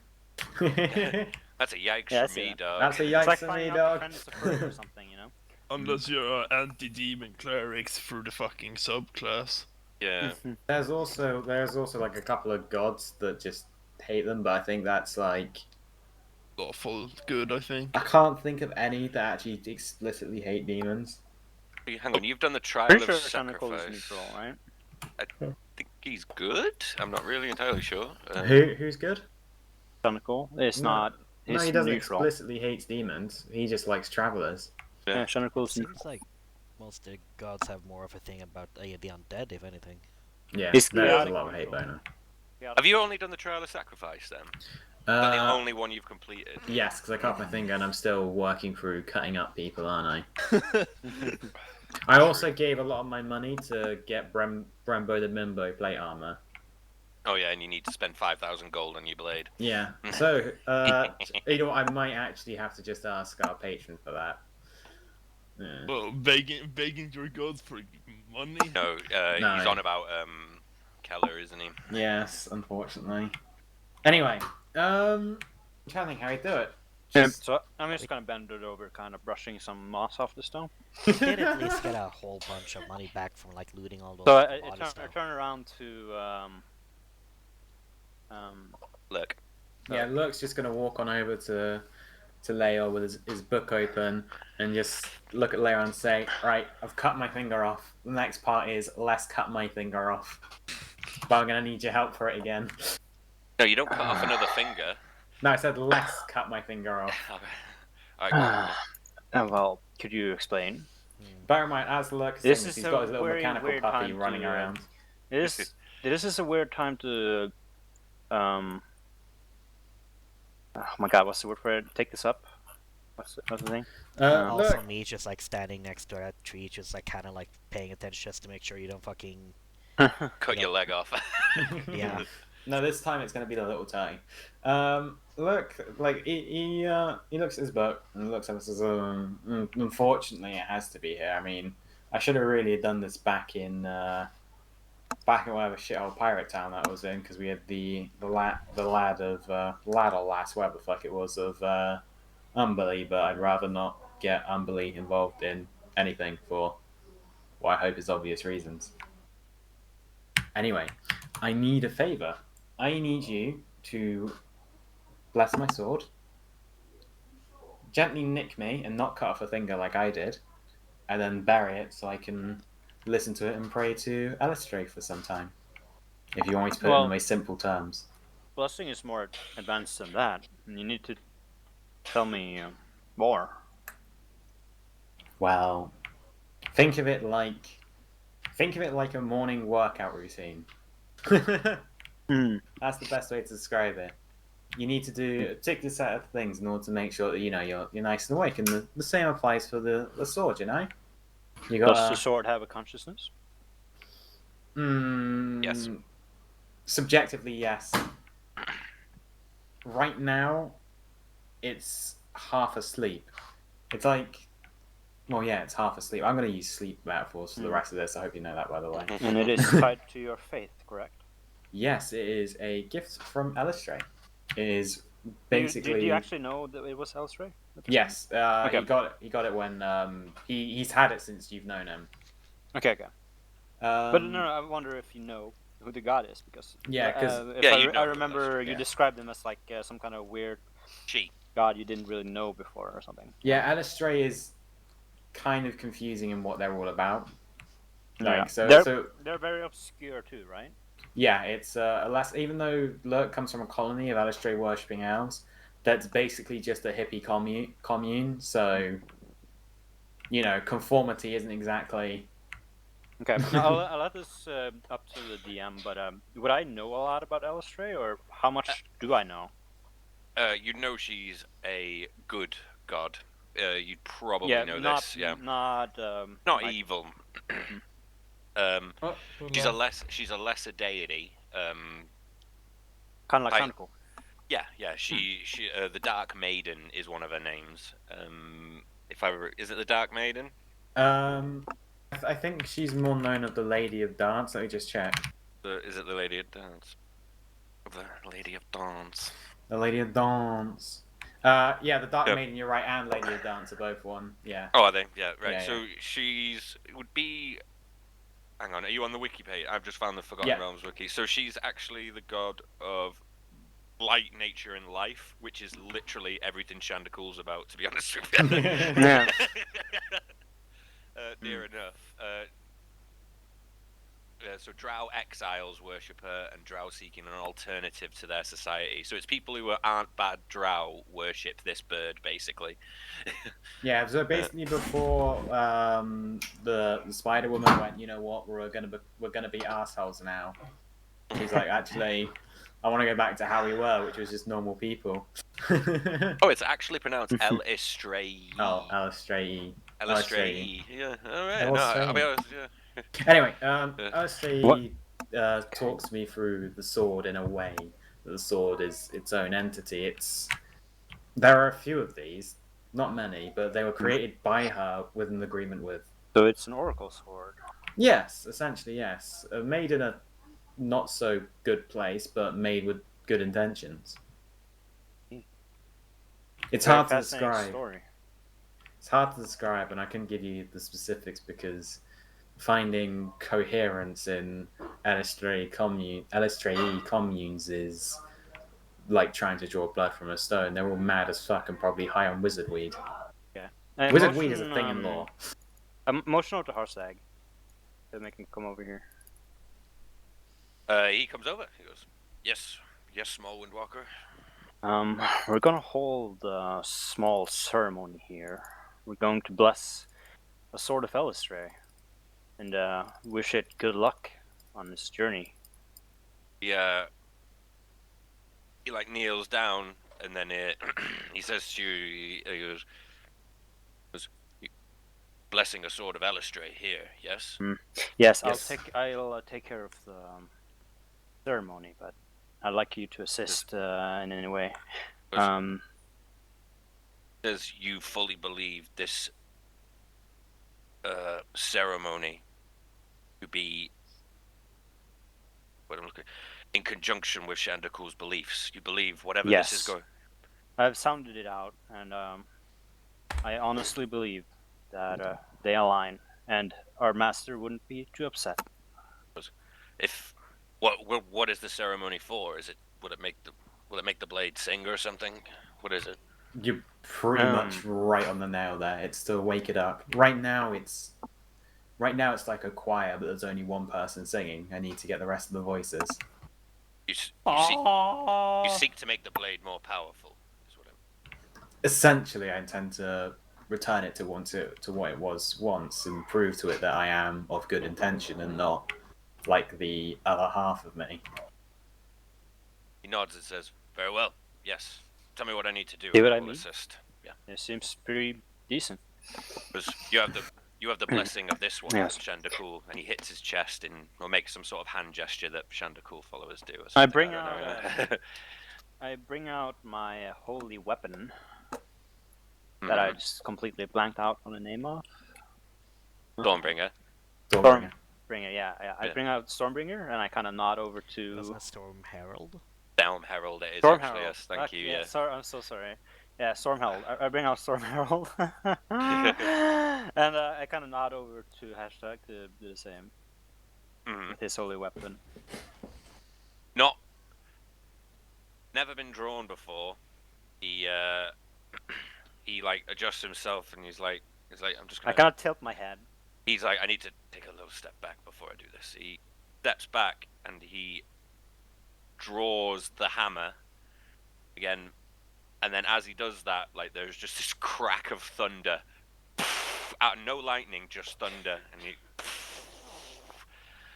S1: that's a yikes
S2: Yeah, I
S1: for
S2: see
S1: me,
S2: that.
S1: dog.
S5: That's a
S2: It's
S5: yikes
S2: like
S5: for
S2: finding
S5: me,
S2: out your
S5: dog.
S2: friend is a furry or something, you know?
S6: Unless you're anti-demon clerics through the fucking subclass.
S1: Yeah.
S5: There's also like a couple of gods that just hate them, but I think that's like
S6: Lawful good, I think.
S5: I can't think of any that actually explicitly hate demons.
S1: Hang on, you've done the trial
S2: Pretty
S1: of
S2: sure Shanakul is
S1: sacrifice.
S2: neutral, right?
S1: I think he's good. I'm not really entirely sure.
S5: Who's good?
S2: Shanakul is
S5: No.
S2: not.
S5: No,
S2: He's
S5: he doesn't
S2: neutral.
S5: explicitly hate demons. He just likes travelers.
S2: Yeah, Shanakul is neutral.
S3: Seems like most of the gods have more of a thing about the undead, if anything.
S5: Yeah,
S2: He's
S5: there's a
S2: chaotic
S5: lot of hate
S2: neutral.
S5: boner.
S1: Have you only done the trial of sacrifice then? Is that the only one you've completed?
S5: Yes, because I cut my finger and I'm still working through cutting up people, aren't I? I also gave a lot of my money to get Brembo the Mimbo plate armor.
S1: Oh yeah, and you need to spend 5,000 gold on your blade.
S5: Yeah, so, you know what, I might actually have to just ask our patron for that. Yeah.
S6: Well, begging your gods for money?
S1: No,
S5: No.
S1: he's on about Keller, isn't he?
S5: Yes, unfortunately. Anyway, I'm trying to think how we do it.
S2: Yeah,
S5: Just-
S2: so I'm just gonna bend it over, kind of brushing some moss off the stone.
S3: You did at least get a whole bunch of money back from like looting all those
S2: So I
S3: bodies,
S2: turn,
S3: though.
S2: I turn around to
S1: Look.
S5: Yeah, Lurk's just gonna walk on over to Leo with his book open and just look at Leo and say, right, I've cut my finger off. The next part is let's cut my finger off. But I'm gonna need your help for it again.
S1: No, you don't cut off another finger.
S5: No, I said let's cut my finger off.
S1: Alright,
S2: well, could you explain?
S5: Bear in mind, as Lurk is
S2: This
S5: saying
S2: is
S5: he's
S2: a
S5: got his little
S2: very
S5: mechanical
S2: weird
S5: puppy
S2: time
S5: running
S2: to,
S5: around.
S2: This is a weird time to oh my god, what's the word for it? Take this up. What's the thing?
S3: Also,
S5: Lurk,
S3: me just like standing next to that tree, just like kind of like paying attention just to make sure you don't fucking.
S1: cut your leg off.
S3: Yeah.
S5: No, this time it's going to be the little tie. look, like he looks at his book and looks at us as unfortunately it has to be here. I mean, I should have really done this back in whatever shithole pirate town that I was in, because we had the lad or lass, whatever the fuck it was, of Umberly, but I'd rather not get Umberly involved in anything for what I hope is obvious reasons. Anyway, I need a favor. I need you to bless my sword, gently nick me and not cut off a finger like I did, and then bury it so I can listen to it and pray to Elistray for some time. If you want me to put it in the most simple terms.
S2: Blessing is more advanced than that. You need to tell me more.
S5: Well, think of it like a morning workout routine. That's the best way to describe it. You need to do a particular set of things in order to make sure that you're nice and awake, and the same applies for the sword. You know, you got.
S2: Does the sword have a consciousness?
S1: Yes.
S5: Subjectively, yes. Right now, it's half asleep. It's like, well, yeah, it's half asleep. I'm going to use sleep metaphors for the rest of this. I hope you know that, by the way.
S2: And it is tied to your faith, correct?
S5: Yes, it is a gift from Elistray. It is basically.
S2: Do you actually know that it was Elistray?
S5: Yes,
S2: Okay.
S5: he got it when he's had it since you've known him.
S2: Okay. But no, I wonder if you know who the god is, because
S5: Yeah, 'cause-
S2: I remember you described him as like some kind of weird god you didn't really know before or something.
S5: Yeah, Elistray is kind of confusing in what they're all about. Like,
S2: Yeah.
S5: so
S2: They're very obscure too, right?
S5: yeah, it's even though Lurk comes from a colony of Elistray worshipping elves, that's basically just a hippie commune. So, conformity isn't exactly.
S2: Okay, now, I'll let this up to the DM, but would I know a lot about Elistray, or how much do I know?
S1: You know she's a good god. You'd probably know
S2: not,
S1: this. Yeah.
S2: Not like,
S1: evil.
S5: Oh,
S1: She's a lesser deity.
S2: kind of like Chronicle.
S1: Yeah. She the Dark Maiden is one of her names. Is it the Dark Maiden?
S5: I think she's more known as the Lady of Dance. Let me just check.
S1: Is it the Lady of Dance? The Lady of Dance.
S5: The Lady of Dance. Yeah, the Dark
S1: Yep.
S5: Maiden, you're right, and Lady of Dance are both one. Yeah.
S1: Oh, are they? Yeah, right.
S5: Yeah,
S1: So it would be. Hang on, are you on the wiki page? I've just found the Forgotten
S5: Yeah.
S1: Realms wiki. So she's actually the god of light, nature, and life, which is literally everything Chandicool's about, to be honest with you.
S2: Yeah.
S1: Near enough. So Drow exiles worship her, and Drow seeking an alternative to their society. So it's people who aren't bad Drow worship this bird, basically.
S5: Yeah, so basically before the Spider Woman went, you know what, we're gonna be assholes now. He's like, actually, I want to go back to how we were, which was just normal people.
S1: Oh, it's actually pronounced Elistray.
S5: Oh, Elistray.
S1: Elistray. Yeah, alright. No,
S5: Elistray.
S1: I'll be honest, yeah.
S5: Anyway, Elistray talks to me through the sword in a way that the sword is its own entity. There are a few of these, not many, but they were created by her with an agreement with.
S2: So it's an oracle sword.
S5: Yes, essentially, yes. Made in a not so good place, but made with good intentions. It's
S2: Very
S5: hard to
S2: fascinating
S5: describe.
S2: story.
S5: It's hard to describe, and I couldn't give you the specifics because finding coherence in Elistray communes is like trying to draw blood from a stone. They're all mad as fuck and probably high on wizard weed.
S2: Yeah.
S5: Wizard weed is a thing in law.
S2: Motion to Harsag. To make him come over here.
S1: He comes over. He goes, yes, small Windwalker.
S2: We're gonna hold a small ceremony here. We're going to bless a sword of Elistray, and wish it good luck on this journey.
S1: He like kneels down, and then he says to you, he goes, blessing a sword of Elistray here, yes?
S2: Yes,
S5: Yes.
S2: I'll take care of the ceremony, but I'd like you to assist in any way.
S1: Does you fully believe this ceremony to be what I'm looking in conjunction with Shandakul's beliefs? You believe whatever this is
S2: Yes.
S1: going.
S2: I've sounded it out, and I honestly believe that they align, and our master wouldn't be too upset.
S1: If what is the ceremony for? Is it will it make the blade sing or something? What is it?
S5: You're pretty much right on the nail there. It's to wake it up. Right now it's like a choir, but there's only one person singing. I need to get the rest of the voices.
S1: You seek to make the blade more powerful. Is what
S5: Essentially, I intend to return it to what it was once and prove to it that I am of good intention and not like the other half of me.
S1: He nods and says, "Very well. Yes. Tell me what I need to do.
S2: See what
S1: I
S2: I
S1: will
S2: mean?
S1: assist." Yeah.
S2: It seems pretty decent.
S1: Because you have the blessing of this one,
S2: Yes.
S1: Shandakul, and he hits his chest and will make some sort of hand gesture that Shandakul followers do. Or
S2: I
S1: something.
S2: bring
S1: don't
S2: out
S1: know.
S2: I bring out my holy weapon that I just completely blanked out on the name of.
S1: Dawnbringer.
S2: Stormbringer, yeah. I
S1: Yeah.
S2: bring out Stormbringer, and I kind of nod over to
S3: Wasn't it Storm Herald?
S1: Storm Herald it is
S2: Storm
S1: actually.
S2: Herald.
S1: Yes, thank you. Yeah.
S2: Sorry, I'm so sorry. Yeah, Storm Herald. I bring out Storm Herald, and I kind of nod over to Hashtag to do the same with his holy weapon.
S1: Never been drawn before. He like adjusts himself and he's like I'm just gonna.
S2: I kind of tilt my head.
S1: He's like, I need to take a little step back before I do this. He steps back and he draws the hammer again, and then as he does that, like there's just this crack of thunder. Out of no lightning, just thunder, and he.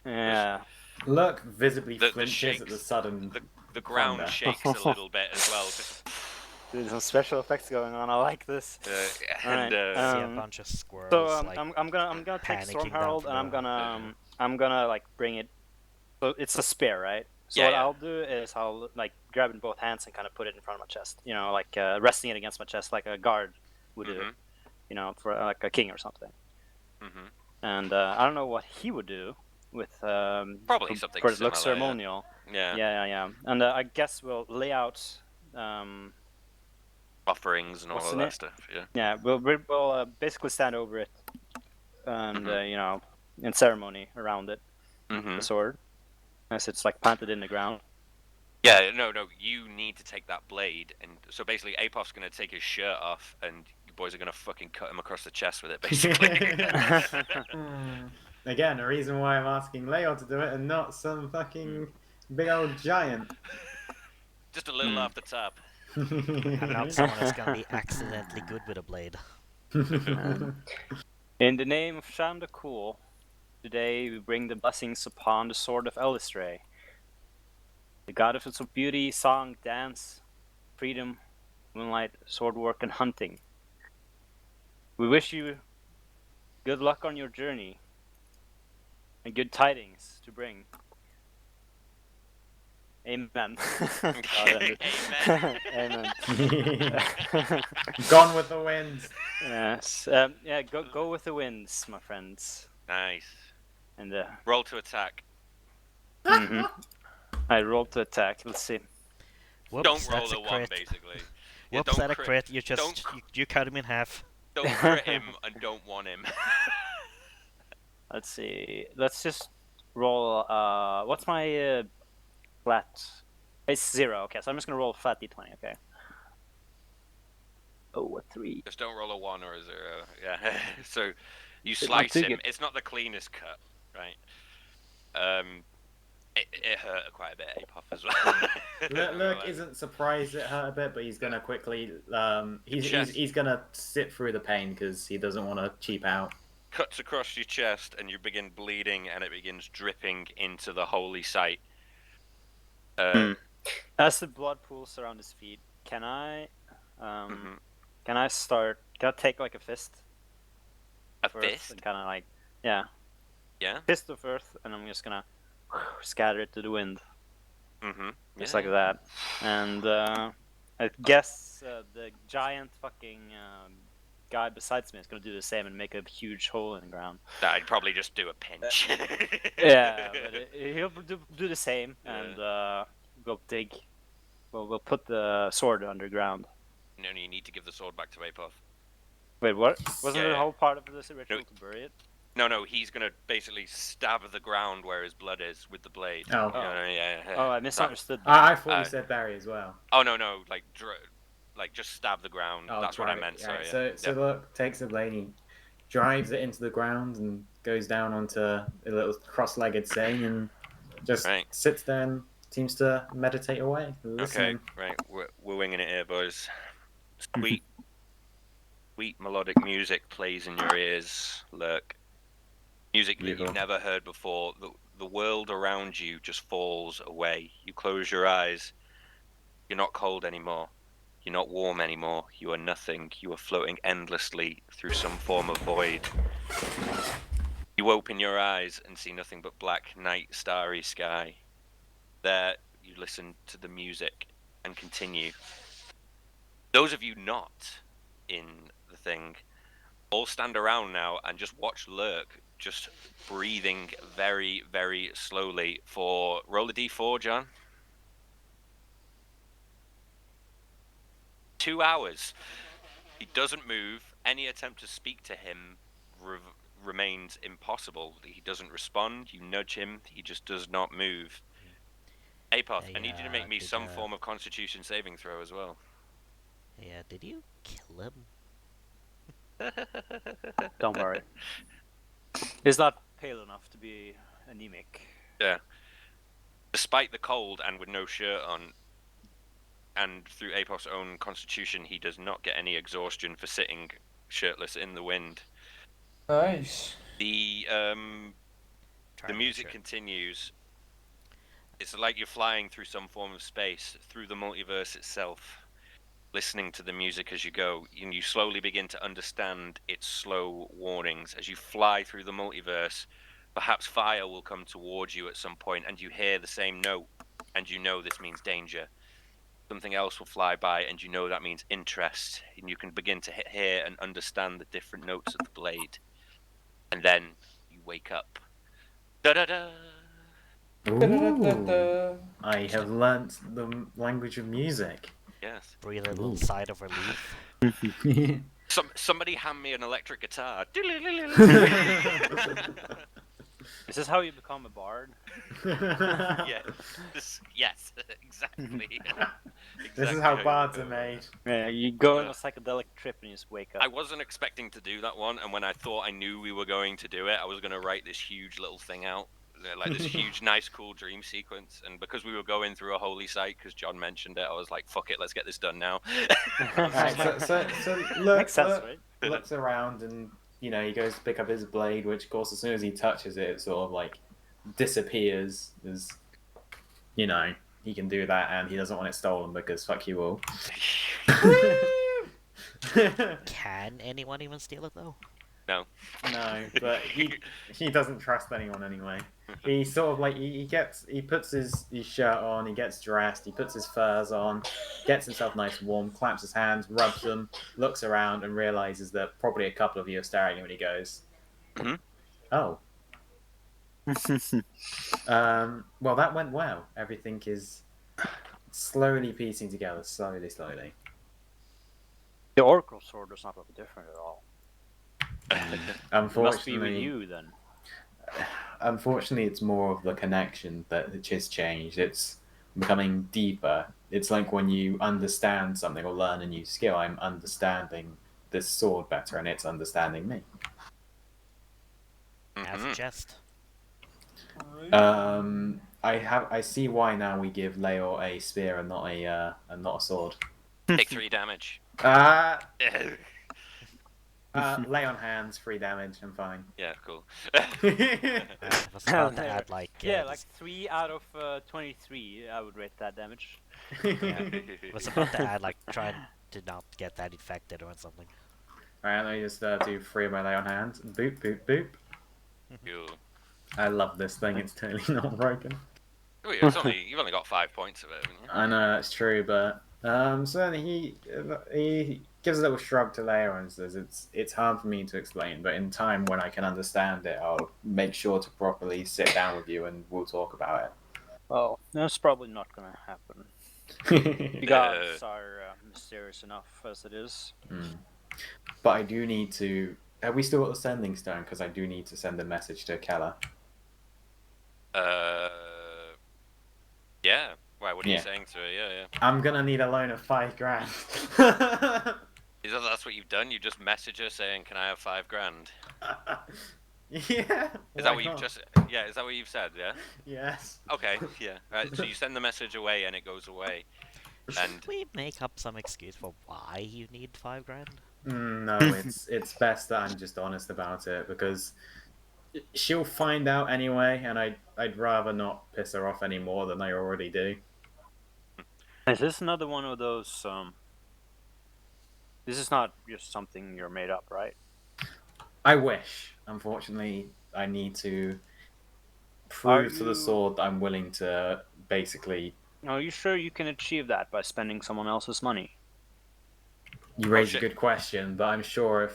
S2: Yeah.
S5: Look visibly
S1: The
S5: flinches
S1: shakes,
S5: at the sudden.
S1: the ground
S5: thunder.
S1: shakes a little bit as well. Just,
S2: There's some special effects going on. I like this.
S1: and
S3: See a bunch of squirrels.
S2: So
S3: like,
S2: I'm gonna take Storm
S3: panicking down
S2: Herald
S3: from
S2: and
S3: the-
S2: I'm gonna like bring it. So it's a spear, right? So
S1: Yeah,
S2: what
S1: yeah.
S2: I'll do is I'll like grab it in both hands and kind of put it in front of my chest. You know, like resting it against my chest, like a guard would do. You know, for like a king or something. And I don't know what he would do with
S1: probably something
S2: for it looks
S1: similar,
S2: ceremonial.
S1: Yeah.
S2: Yeah. And I guess we'll lay out.
S1: Offerings and all
S2: What's
S1: of
S2: in
S1: that
S2: it?
S1: stuff. Yeah.
S2: Yeah, we'll basically stand over it, and you know, in ceremony around it, the sword, as it's like planted in the ground.
S1: Yeah, no, you need to take that blade, and so basically Apoph's gonna take his shirt off, and you boys are gonna fucking cut him across the chest with it, basically.
S5: Again, a reason why I'm asking Leo to do it and not some fucking big old giant.
S1: Just a little off the top.
S3: And not someone that's gonna be accidentally good with a blade.
S2: In the name of Shandakul, today we bring the blessings upon the sword of Elistray, the goddess of beauty, song, dance, freedom, moonlight, sword work, and hunting. We wish you good luck on your journey and good tidings to bring. Amen.
S1: Amen.
S2: Amen.
S5: Gone with the wind.
S2: Yes. Yeah. Go with the winds, my friends.
S1: Nice.
S2: And
S1: roll to attack.
S2: I rolled to attack. Let's see.
S3: Whoops,
S1: Don't roll
S3: that's
S1: a
S3: a
S1: one,
S3: crit.
S1: basically.
S3: Whoops,
S1: don't
S3: that a crit. You just
S1: don't
S3: you cut him in half.
S1: Don't crit him and don't want him.
S2: Let's see. Let's just roll. What's my flat? It's 0. Okay, so I'm just gonna roll a flat d20. Okay. Oh, a 3.
S1: Just don't roll a 1 or a 0. Yeah. So you
S2: not
S1: slice
S2: too
S1: him.
S2: good.
S1: It's not the cleanest cut, right? It hurt quite a bit, Apoph, as well.
S5: Look isn't surprised it hurt a bit, but he's gonna quickly. He's gonna sit through the pain because he doesn't want to cheap out.
S1: Cuts across your chest, and you begin bleeding, and it begins dripping into the holy site.
S2: As the blood pools around his feet, can I start? Can I take like a fist?
S1: A
S2: of earth
S1: fist?
S2: and kind of like, yeah, fist of earth, and I'm just gonna scatter it to the wind, just like that. And I guess the giant fucking guy besides me is gonna do the same and make a huge hole in the ground.
S1: I'd probably just do a pinch.
S2: Yeah, but he'll do the same,
S1: Yeah.
S2: and we'll dig. We'll put the sword underground.
S1: No, you need to give the sword back to Apoth.
S2: Wait, what? Wasn't it
S1: Yeah.
S2: a whole part of this ritual to bury it?
S1: No, he's gonna basically stab the ground where his blood is with the blade.
S5: Oh.
S1: Yeah.
S2: Oh, I misunderstood.
S5: I thought you said Barry as well.
S1: Oh no, like just stab the ground.
S5: Oh,
S1: That's what I
S5: drive it.
S1: meant.
S5: Right,
S1: Sorry.
S5: So look, takes the blade, he drives it into the ground and goes down onto a little cross-legged thing and just
S1: Right.
S5: sits there and seems to meditate away, listening.
S1: Okay, right. We're winging it here, boys. Sweet, sweet melodic music plays in your ears. Lurk. Music that
S5: Beautiful.
S1: you've never heard before. The world around you just falls away. You close your eyes. You're not cold anymore. You're not warm anymore. You are nothing. You are floating endlessly through some form of void. You open your eyes and see nothing but black night, starry sky. There, you listen to the music and continue. Those of you not in the thing, all stand around now and just watch Lurk just breathing very, very slowly for... Roll a d4, John. 2 hours. He doesn't move. Any attempt to speak to him remains impossible. He doesn't respond. You nudge him. He just does not move. Apoth, I need you to make me some form of Constitution saving throw as well.
S3: Yeah, did you kill him?
S2: Don't worry. He's not pale enough to be anemic.
S1: Yeah. Despite the cold and with no shirt on, and through Apoth's own constitution, he does not get any exhaustion for sitting shirtless in the wind.
S7: Nice.
S1: The music continues. It's like you're flying through some form of space, through the multiverse itself, listening to the music as you go, and you slowly begin to understand its slow warnings. As you fly through the multiverse, perhaps fire will come towards you at some point, and you hear the same note, and you know this means danger. Something else will fly by, and you know that means interest, and you can begin to hear and understand the different notes of the blade. And then you wake up. Da-da-da!
S5: Ooh, I have learnt the language of music.
S1: Yes.
S3: Breathe a little sigh of relief.
S1: Somebody hand me an electric guitar.
S2: Is this how you become a bard?
S1: Yes, exactly.
S5: This is how bards are made.
S2: Yeah, you go on a psychedelic trip and you just wake up.
S1: I wasn't expecting to do that one, and when I thought I knew we were going to do it, I was going to write this huge little thing out, like this huge, nice, cool dream sequence. And because we were going through a holy site, because John mentioned it, I was like, "Fuck it, let's get this done now."
S5: Right, so
S2: Makes sense, right?
S5: looks around and he goes to pick up his blade, which of course as soon as he touches it, it sort of like disappears. As he can do that, and he doesn't want it stolen because fuck you all.
S3: Can anyone even steal it though?
S1: No.
S5: No, but he doesn't trust anyone anyway. He sort of like he puts his shirt on, he gets dressed, he puts his furs on, gets himself nice and warm, claps his hands, rubs them, looks around, and realizes that probably a couple of you are staring at him, and he goes,
S1: Mhm.
S5: "Oh, well, that went well. Everything is slowly piecing together, slowly.
S2: The Oracle sword does not look different at all. It must be with
S5: Unfortunately,
S2: you then.
S5: unfortunately, it's more of the connection that has changed. It's becoming deeper. It's like when you understand something or learn a new skill, I'm understanding this sword better, and it's understanding me.
S3: As a chest.
S5: I see why now we give Leo a spear and not a sword.
S1: Take 3 damage.
S5: Lay on hands, 3 damage. I'm fine.
S1: Yeah, cool.
S3: I was about to add like
S2: like 3 out of 23, I would rate that damage.
S3: I was about to add like trying to not get that infected or something.
S5: Alright, let me just do 3 of my lay on hands. Boop, boop, boop.
S1: Cool.
S5: I love this thing. It's totally not broken.
S1: Wait, you've only got 5 points of it, haven't you?
S5: I know that's true, but So then he gives a little shrug to Leo and says, "It's hard for me to explain, but in time when I can understand it, I'll make sure to properly sit down with you and we'll talk about
S2: Well, that's probably not gonna happen.
S5: it."
S2: The gods are mysterious enough as it is.
S5: But I do need to. Have we still got the sending stone? Because I do need to send a message to Keller.
S1: Yeah. Why? What are you
S5: Yeah.
S1: saying to her? Yeah.
S5: I'm gonna need a loan of $5,000.
S1: Is that's what you've done? You just message her saying, "Can I have $5,000?"
S5: Yeah.
S1: Is that
S5: why
S1: what you've
S5: not?
S1: just? Yeah. Is that what you've said? Yeah.
S5: Yes.
S1: Okay. Yeah. Right. So you send the message away, and it goes away. And
S3: Should we make up some excuse for why you need $5,000?
S5: No, it's best that I'm just honest about it because she'll find out anyway, and I'd rather not piss her off any more than I already do.
S2: Is this another one of those? This is not just something you're made up, right?
S5: I wish. Unfortunately, I need to prove to the sword that I'm willing to basically.
S2: Are you sure you can achieve that by spending someone else's money?
S5: You raise a
S1: shit.
S5: good question, but I'm sure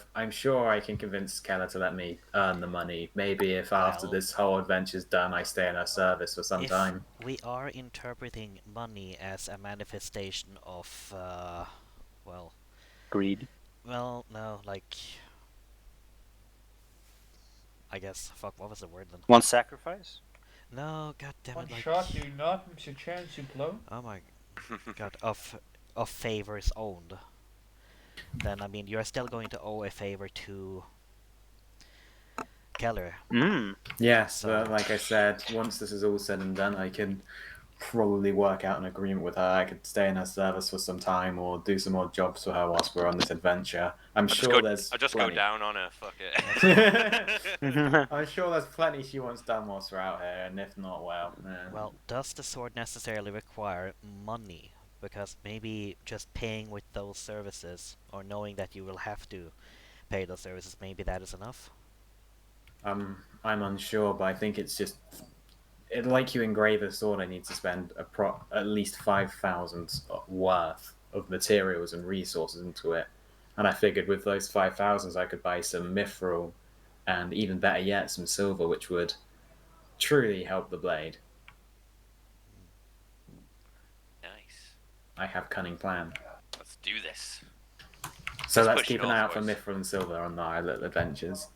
S5: I can convince Keller to let me earn the money. Maybe if after
S3: Well,
S5: this whole adventure's done, I stay in her service for some
S3: if
S5: time.
S3: we are interpreting money as a manifestation of, well,
S2: Greed.
S3: no, like, I guess, fuck, what was the word then?
S2: One sacrifice?
S3: No, god damn
S7: One
S3: it, like,
S7: shot, do not miss a chance to blow.
S3: oh my god, of favors owned. Then, I mean, you're still going to owe a favor to Keller.
S5: Yes,
S3: So-
S5: but like I said, once this is all said and done, I can probably work out an agreement with her. I could stay in her service for some time or do some more jobs for her whilst we're on this adventure. I'm sure there's
S1: I'll just
S5: plenty.
S1: go down on her. Fuck it.
S5: I'm sure there's plenty she wants done whilst we're out here, and if not, well.
S3: Well, does the sword necessarily require money? Because maybe just paying with those services, or knowing that you will have to pay those services, maybe that is enough?
S5: I'm unsure, but I think it's just like you engrave a sword. I need to spend at least 5,000 worth of materials and resources into it, and I figured with those 5,000, I could buy some mithril, and even better yet, some silver, which would truly help the blade.
S1: Nice.
S5: I have cunning plan.
S1: Let's do this.
S5: So let's
S1: push
S5: keep
S1: it
S5: an eye out
S1: off,
S5: for
S1: boys.
S5: mithril and silver on our little adventures.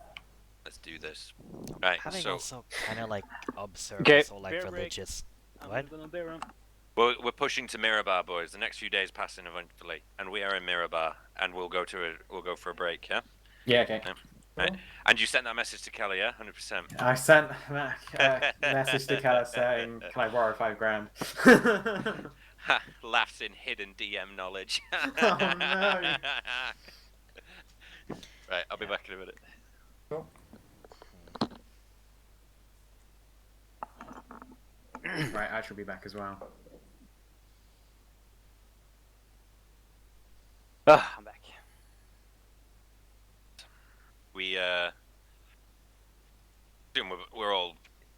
S1: Let's do this. Right.
S3: Having
S1: So
S3: also kind of like observed
S2: Okay,
S3: or like
S2: beer break.
S3: religious.
S2: I'm
S3: What?
S2: gonna bear him.
S1: we're pushing to Mirabar, boys. The next few days pass in eventfully, and we are in Mirabar, and we'll go for a break. Yeah.
S5: Yeah, okay.
S1: Right. And you sent that message to Kelly, yeah? 100%.
S5: I sent a message to Keller saying, "Can I borrow $5,000?"
S1: Ha, laughs in hidden DM knowledge.
S5: Oh, no.
S1: Right, I'll be back in a minute.
S7: Cool.
S5: Right, I shall be back as well.
S2: I'm back.
S1: We assume we're all.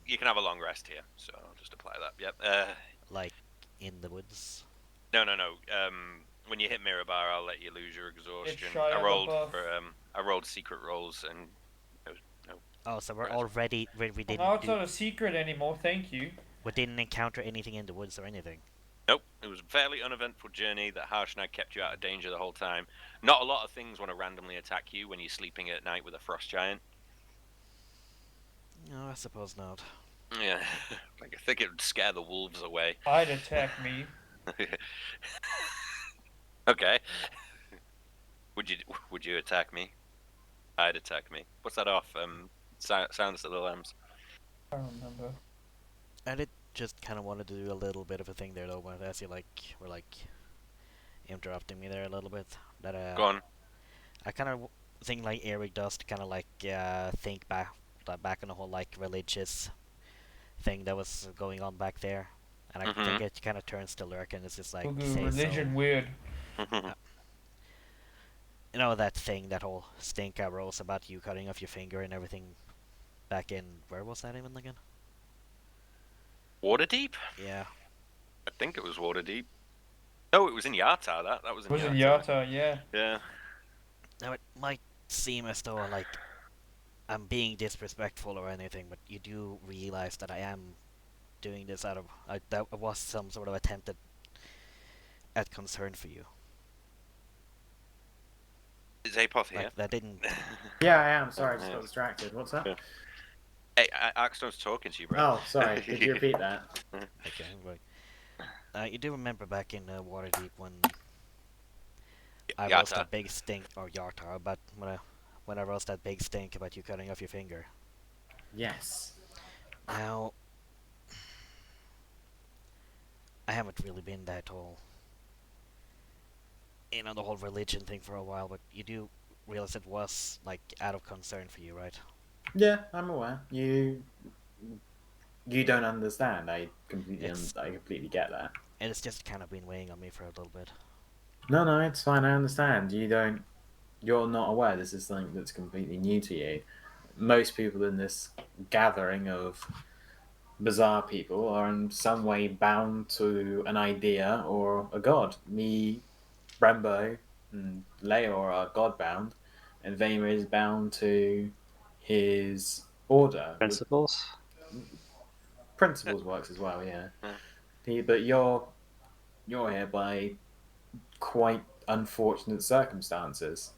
S1: You can have a long rest here, so I'll just apply that. Yep.
S3: Like in the woods?
S1: No. When you hit Mirabar, I'll let you lose your exhaustion.
S7: shy
S1: I
S7: of
S1: rolled
S7: above.
S1: for I rolled secret rolls and
S3: Oh, so we're
S1: Right.
S3: already we
S7: I'm
S3: didn't
S7: not
S3: do,
S7: a secret anymore, thank you.
S3: we didn't encounter anything in the woods or anything.
S1: Nope, it was a fairly uneventful journey that Harsh and I kept you out of danger the whole time. Not a lot of things want to randomly attack you when you're sleeping at night with a frost giant.
S3: No, I suppose not.
S1: Yeah, like I think it would scare the wolves away.
S7: I'd attack me.
S1: Okay. Would you attack me? I'd attack me. What's that off? Sounds of the Lambs.
S7: I don't remember.
S3: I did just kind of wanted to do a little bit of a thing there though, but as you were interrupting me there a little bit. That
S1: Go on.
S3: I kind of think like Eric does to kind of think back on the whole like religious thing that was going on back there, and I think it kind of turns to Lurk and it's just like
S7: Ooh,
S3: say
S7: religion weird.
S3: you know that thing, that whole stink I rose about you cutting off your finger and everything back in, where was that even again?
S1: Waterdeep?
S3: Yeah.
S1: I think it was Waterdeep. Oh, it was in Yata. That was in
S7: Was in
S1: Yata.
S7: Yata, yeah.
S1: Yeah.
S3: Now it might seem as though like I'm being disrespectful or anything, but you do realize that I am doing this out of that was some sort of attempt at concern for you.
S1: Is Apoth here?
S3: Like that didn't.
S5: Yeah, I am. Sorry, I just
S1: Yeah.
S5: got distracted. What's that?
S1: Yeah. Hey, Axton's talking to you, bro.
S5: Oh, sorry. Could you repeat that?
S3: Okay, right. You do remember back in Waterdeep when I roast
S1: Yata.
S3: that big stink, or Yartar, but when I roast that big stink about you cutting off your finger.
S5: Yes.
S3: Now, I haven't really been that whole in on the whole religion thing for a while, but you do realize it was like out of concern for you, right?
S5: Yeah, I'm aware. You don't understand. I
S3: It's
S5: completely get that.
S3: it's just kind of been weighing on me for a little bit.
S5: No, it's fine. I understand. You're not aware. This is something that's completely new to you. Most people in this gathering of bizarre people are in some way bound to an idea or a god. Me, Brembo, and Leor are god bound, and Vamer is bound to his order.
S2: Principles.
S5: Principles works as well, yeah.
S1: Yeah.
S5: But you're here by quite unfortunate circumstances.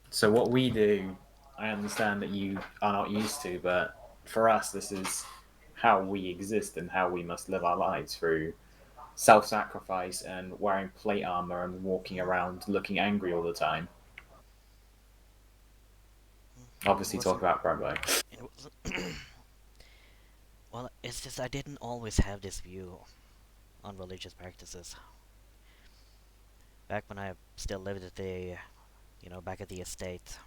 S5: So what we do, I understand that you are not used to, but for us, this is how we exist and how we must live our lives through self-sacrifice and wearing plate armor and walking around looking angry all the time. Obviously, talk about Brembo.
S3: It wasn't. Well, it's just I didn't always have this view on religious practices. Back when I still lived at the, back at the estate,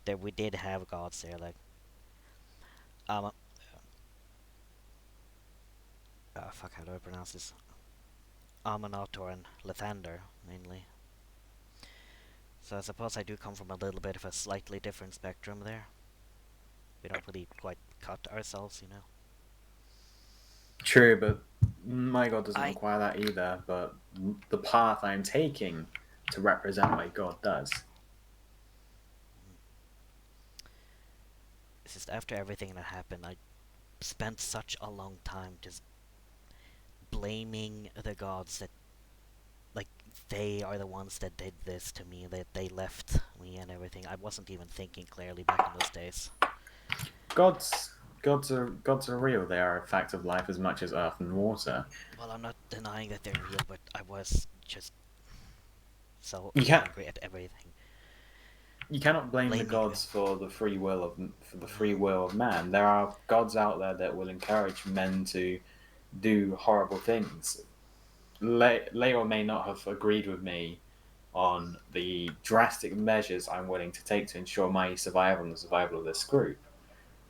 S3: there we did have gods there, like um, fuck, how do I pronounce this? Amanator and Lathander, mainly. So I suppose I do come from a little bit of a slightly different spectrum there. We don't really quite cut ourselves.
S5: True, but my god doesn't
S3: I
S5: require that either. But the path I'm taking to represent my god does.
S3: It's just after everything that happened, I spent such a long time just blaming the gods that, like, they are the ones that did this to me, that they left me and everything. I wasn't even thinking clearly back in those days.
S5: Gods are real. They are a fact of life as much as earth and water.
S3: Well, I'm not denying that they're real, but I was just so
S5: You can't
S3: angry at everything.
S5: you cannot blame the
S3: Blaming
S5: gods for the free will of man. There are gods out there that will encourage men to do horrible things. Leo may not have agreed with me on the drastic measures I'm willing to take to ensure my survival and the survival of this group.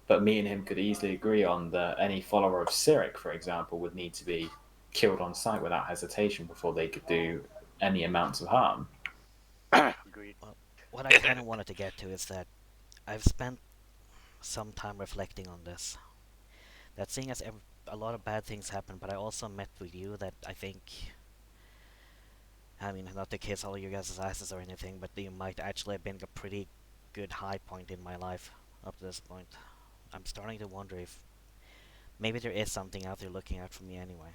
S5: But me and him could easily agree on that any follower of Cyric, for example, would need to be killed on sight without hesitation before they could do any amounts of harm.
S1: Agreed.
S3: Well, what I kind of wanted to get to is that I've spent some time reflecting on this. That seeing as a lot of bad things happen, but I also met with you that I think, I mean, not to kiss all you guys' asses or anything, but you might actually have been a pretty good high point in my life up to this point. I'm starting to wonder if maybe there is something out there looking out for me anyway.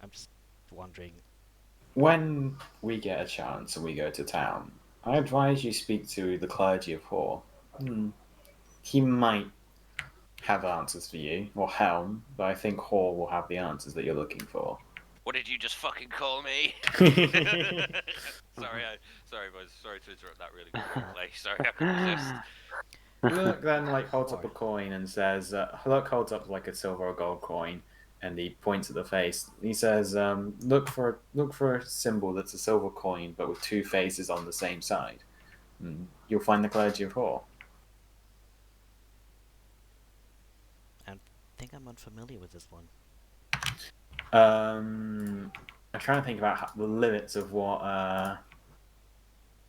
S3: I'm just wondering.
S5: When we get a chance and we go to town, I advise you speak to the clergy of Hor. He might have answers for you, or Helm, but I think Hor will have the answers that you're looking for.
S1: What did you just fucking call me? Sorry, boys. Sorry to interrupt that really good play. Sorry, I couldn't resist.
S5: Look then holds up a coin and says, Look holds up like a silver or gold coin, and he points at the face. He says, look for a symbol that's a silver coin but with two faces on the same side. You'll find the clergy of Hor.
S3: I think I'm unfamiliar with this one.
S5: I'm trying to think about the limits of what.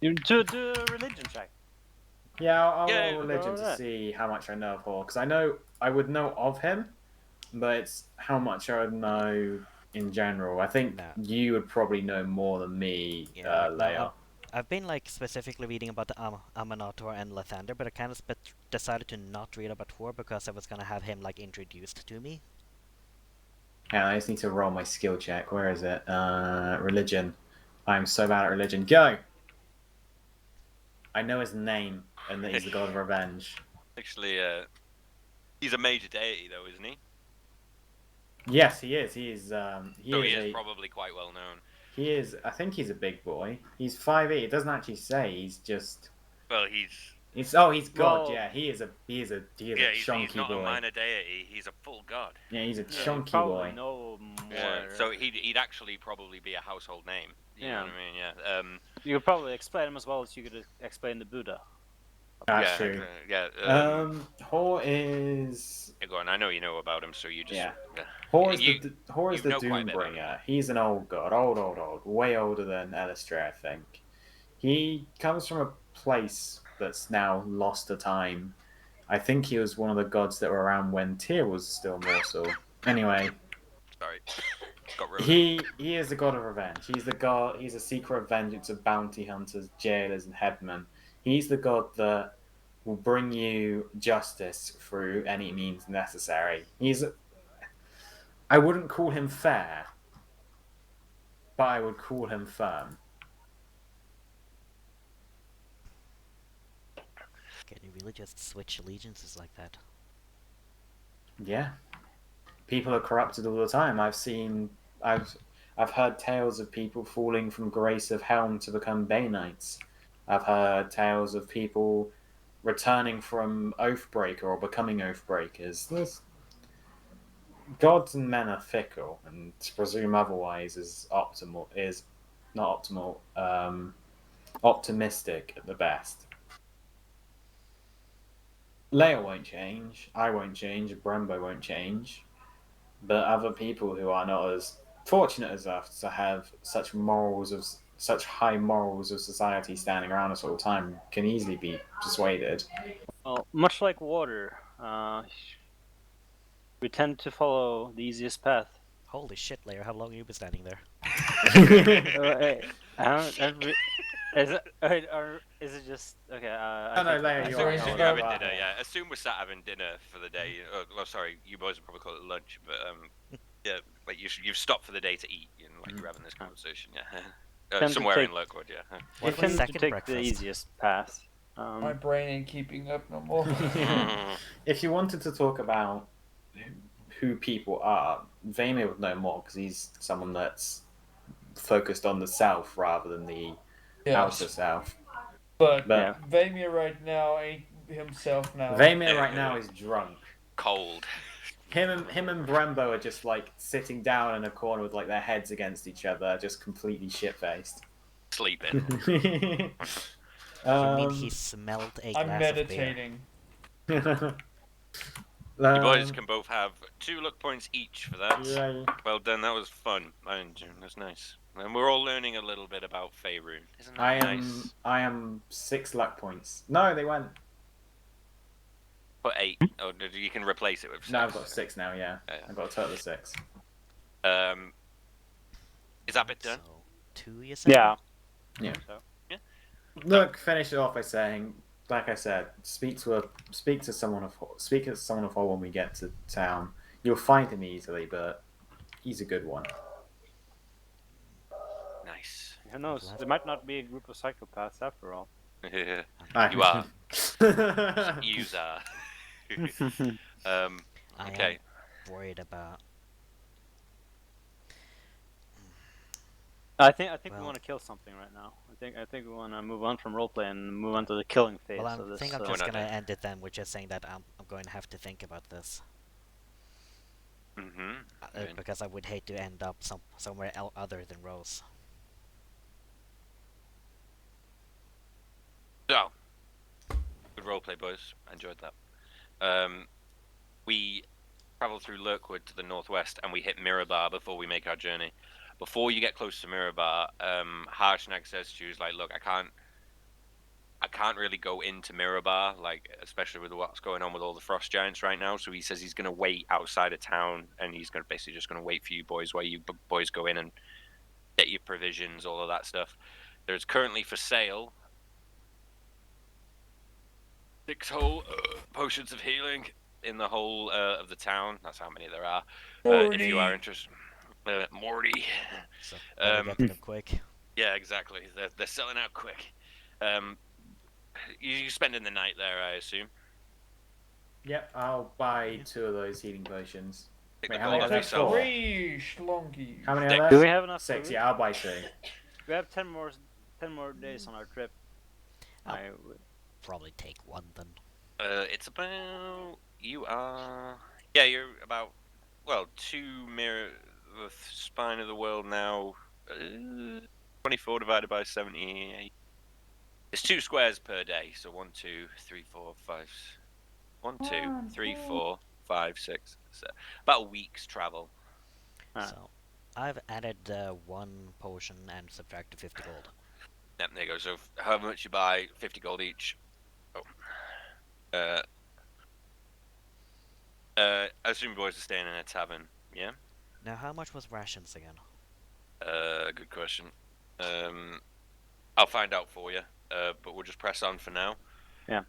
S2: You do a religion check.
S5: Yeah, I'll
S1: Yeah,
S5: roll religion
S2: roll
S5: to
S2: that.
S5: see how much I know of Hor, because I know I would know of him, but it's how much I would know in general. I think
S3: No.
S5: you would probably know more than me,
S3: Yeah, like, no,
S5: Leia.
S3: I've been like specifically reading about the Amanator and Lathander, but I kind of decided to not read about Thor because I was gonna have him like introduced to me.
S5: Yeah, I just need to roll my skill check. Where is it? Religion. I'm so bad at religion. Go! I know his name, and that he's the god of revenge.
S1: Actually, he's a major deity, though, isn't he?
S5: Yes, he is. He is. He
S1: So
S5: is
S1: he is
S5: a.
S1: probably quite well known.
S5: He is. I think he's a big boy. He's 5'8". It doesn't actually say. He's just.
S1: Well, he's
S5: It's oh, he's God.
S2: Well,
S5: Yeah, he is a. He is a. He is
S1: yeah,
S5: a
S1: he's
S5: chunky
S1: not a
S5: boy.
S1: minor deity. He's a full god.
S5: Yeah, he's a
S2: yeah, you
S5: chunky
S2: probably
S5: boy.
S2: know more.
S1: Yeah, so he'd actually probably be a household name. You know
S2: Yeah.
S1: what I mean? Yeah.
S2: You could probably explain him as well as you could explain the Buddha.
S5: That's
S1: yeah,
S5: true.
S1: Yeah.
S5: Hor is.
S1: Go on. I know you know about him, so you just.
S5: Yeah.
S1: Yeah.
S5: Hor is
S1: You-
S5: the
S1: know quite a bit about
S5: Doombringer. He's an old god, old, way older than Elistray, I think. He comes from a place that's now lost to time. I think he was one of the gods that were around when Tyr was still mortal. Anyway,
S1: Sorry. Got ruined.
S5: he is the god of revenge. He's the god. He's a seeker of vengeance of bounty hunters, jailers, and headmen. He's the god that will bring you justice through any means necessary. I wouldn't call him fair, but I would call him firm.
S3: Can you really just switch allegiances like that?
S5: Yeah, people are corrupted all the time. I've heard tales of people falling from grace of Helm to become Bay Knights. I've heard tales of people returning from Oathbreaker or becoming Oathbreakers. Gods and men are fickle, and to presume otherwise is not optimal. Optimistic at the best. Leia won't change. I won't change. Brembo won't change. But other people who are not as fortunate as us to have such high morals of society standing around us all the time can easily be persuaded.
S2: Well, much like water, we tend to follow the easiest path.
S3: Holy shit, Lair, how long have you been standing there?
S2: Is it just okay?
S5: No, Leia,
S1: Assume
S5: you are.
S7: Sorry,
S1: you're
S7: no,
S1: having
S7: no.
S1: dinner, yeah. Assume we're sat having dinner for the day. Well, sorry, you boys would probably call it lunch, but yeah, like you've stopped for the day to eat, and like you're having this conversation, yeah.
S2: Tend to
S1: Somewhere
S2: take-
S1: in Lockwood, yeah.
S2: We
S3: What was
S2: tend to
S3: second
S2: take
S3: breakfast?
S2: the easiest path.
S7: My brain ain't keeping up no more.
S5: If you wanted to talk about who people are, Vamir would know more because he's someone that's focused on the south rather than the outer
S7: Yes.
S5: south.
S7: But
S2: Yeah.
S7: Vamir right now ain't himself now.
S5: Vamir right now is drunk.
S1: Cold.
S5: Him and Brembo are just like sitting down in a corner with like their heads against each other, just completely shit faced.
S1: Sleeping.
S3: You mean he smelled a
S7: I'm
S3: glass of beer?
S7: meditating.
S1: You boys can both have 2 luck points each for that.
S5: Yeah.
S1: Well done, that was fun. I enjoyed it. That's nice. And we're all learning a little bit about Faerun. Isn't that nice?
S5: I am 6 luck points. No, they went.
S1: Put 8. Oh, you can replace it with 6.
S5: No, I've got 6 now. Yeah,
S1: Yeah.
S5: I've got a total of 6.
S1: Is that bit done?
S3: So, 2, you said?
S2: Yeah.
S5: Yeah.
S2: So.
S5: Look, finish it off by saying, like I said, speak to someone of Hull when we get to town. You'll find him easily, but he's a good one.
S1: Nice.
S2: Who knows? There might not be a group of psychopaths after all.
S1: You
S5: are.
S1: Yous are.
S3: I
S1: Okay.
S3: am worried about...
S2: I think we
S3: Well-
S2: want to kill something right now. I think we want to move on from roleplay and move on to the killing phase
S3: Well,
S2: of
S3: I
S2: this.
S3: think I'm
S1: We're
S3: just
S1: not
S3: gonna
S1: there.
S3: end it then with just saying that I'm going to have to think about this.
S1: Mm-hmm.
S3: Because I would hate to end up somewhere other than Rose.
S1: So, good roleplay, boys. I enjoyed that. We travel through Lurkwood to the northwest, and we hit Mirabar before we make our journey. Before you get close to Mirabar, Harshnag says to you, "Like, look, I can't really go into Mirabar, like especially with what's going on with all the frost giants right now. So he says he's going to wait outside of town, and he's going to basically just going to wait for you boys while you boys go in and get your provisions, all of that stuff. There's currently for sale 6 whole potions of healing in the whole of the town. That's how many there are. If you are interested, Morty.
S3: So better get to them quick.
S1: Yeah, exactly. They're selling out quick. You spending the night there, I assume.
S5: Yep, I'll buy 2 of those healing potions.
S1: Take
S5: Wait,
S1: the
S5: how many
S1: gold
S5: are
S1: off
S5: there?
S1: yourself.
S7: 3 schlongies.
S5: How many are
S1: Six.
S5: there?
S2: Do we have enough
S5: 6,
S2: food?
S5: yeah, I'll buy 2.
S2: We have 10 more days on our trip.
S3: Oh.
S2: I would-
S3: Probably take one then.
S1: It's about you're about 2 mirror the spine of the world now. 24 divided by 78. It's 2 squares per day, so 1, 2, 3, 4, 5. 1, 2, 3, 4, 5, 6. About a week's travel.
S2: Alright.
S3: So I've added 1 potion and subtracted 50 gold.
S1: Yep, there you go. So however much you buy, 50 gold each. I assume boys are staying in a tavern. Yeah.
S3: Now, how much was rations again?
S1: Good question. I'll find out for you. But we'll just press on for now.
S2: Yeah.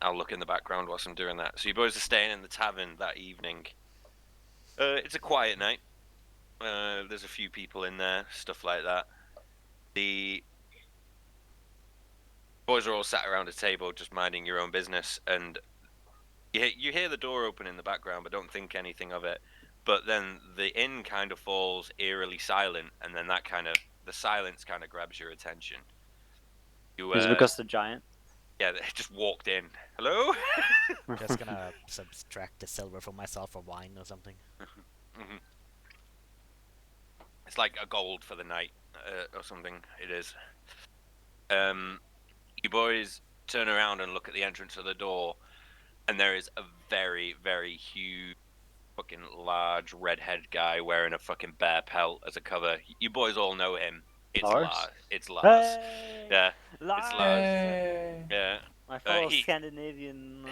S1: I'll look in the background whilst I'm doing that. So you boys are staying in the tavern that evening. It's a quiet night. There's a few people in there, stuff like that. The boys are all sat around a table, just minding your own business, and you hear the door open in the background, but don't think anything of it. But then the inn kind of falls eerily silent, and then the silence kind of grabs your attention.
S2: Is it because the giant?
S1: Yeah, they just walked in. Hello?
S3: Just gonna subtract the silver from myself for wine or something.
S1: Mhm. It's like a gold for the night, or something. It is. You boys turn around and look at the entrance of the door, and there is a very, very huge, fucking large redhead guy wearing a fucking bear pelt as a cover. You boys all know him. It's
S2: Lars?
S1: Lars. It's Lars.
S2: Hey!
S1: Yeah,
S2: Lars!
S1: it's Lars.
S7: Hey.
S1: Yeah.
S2: My fellow
S1: he-
S2: Scandinavian.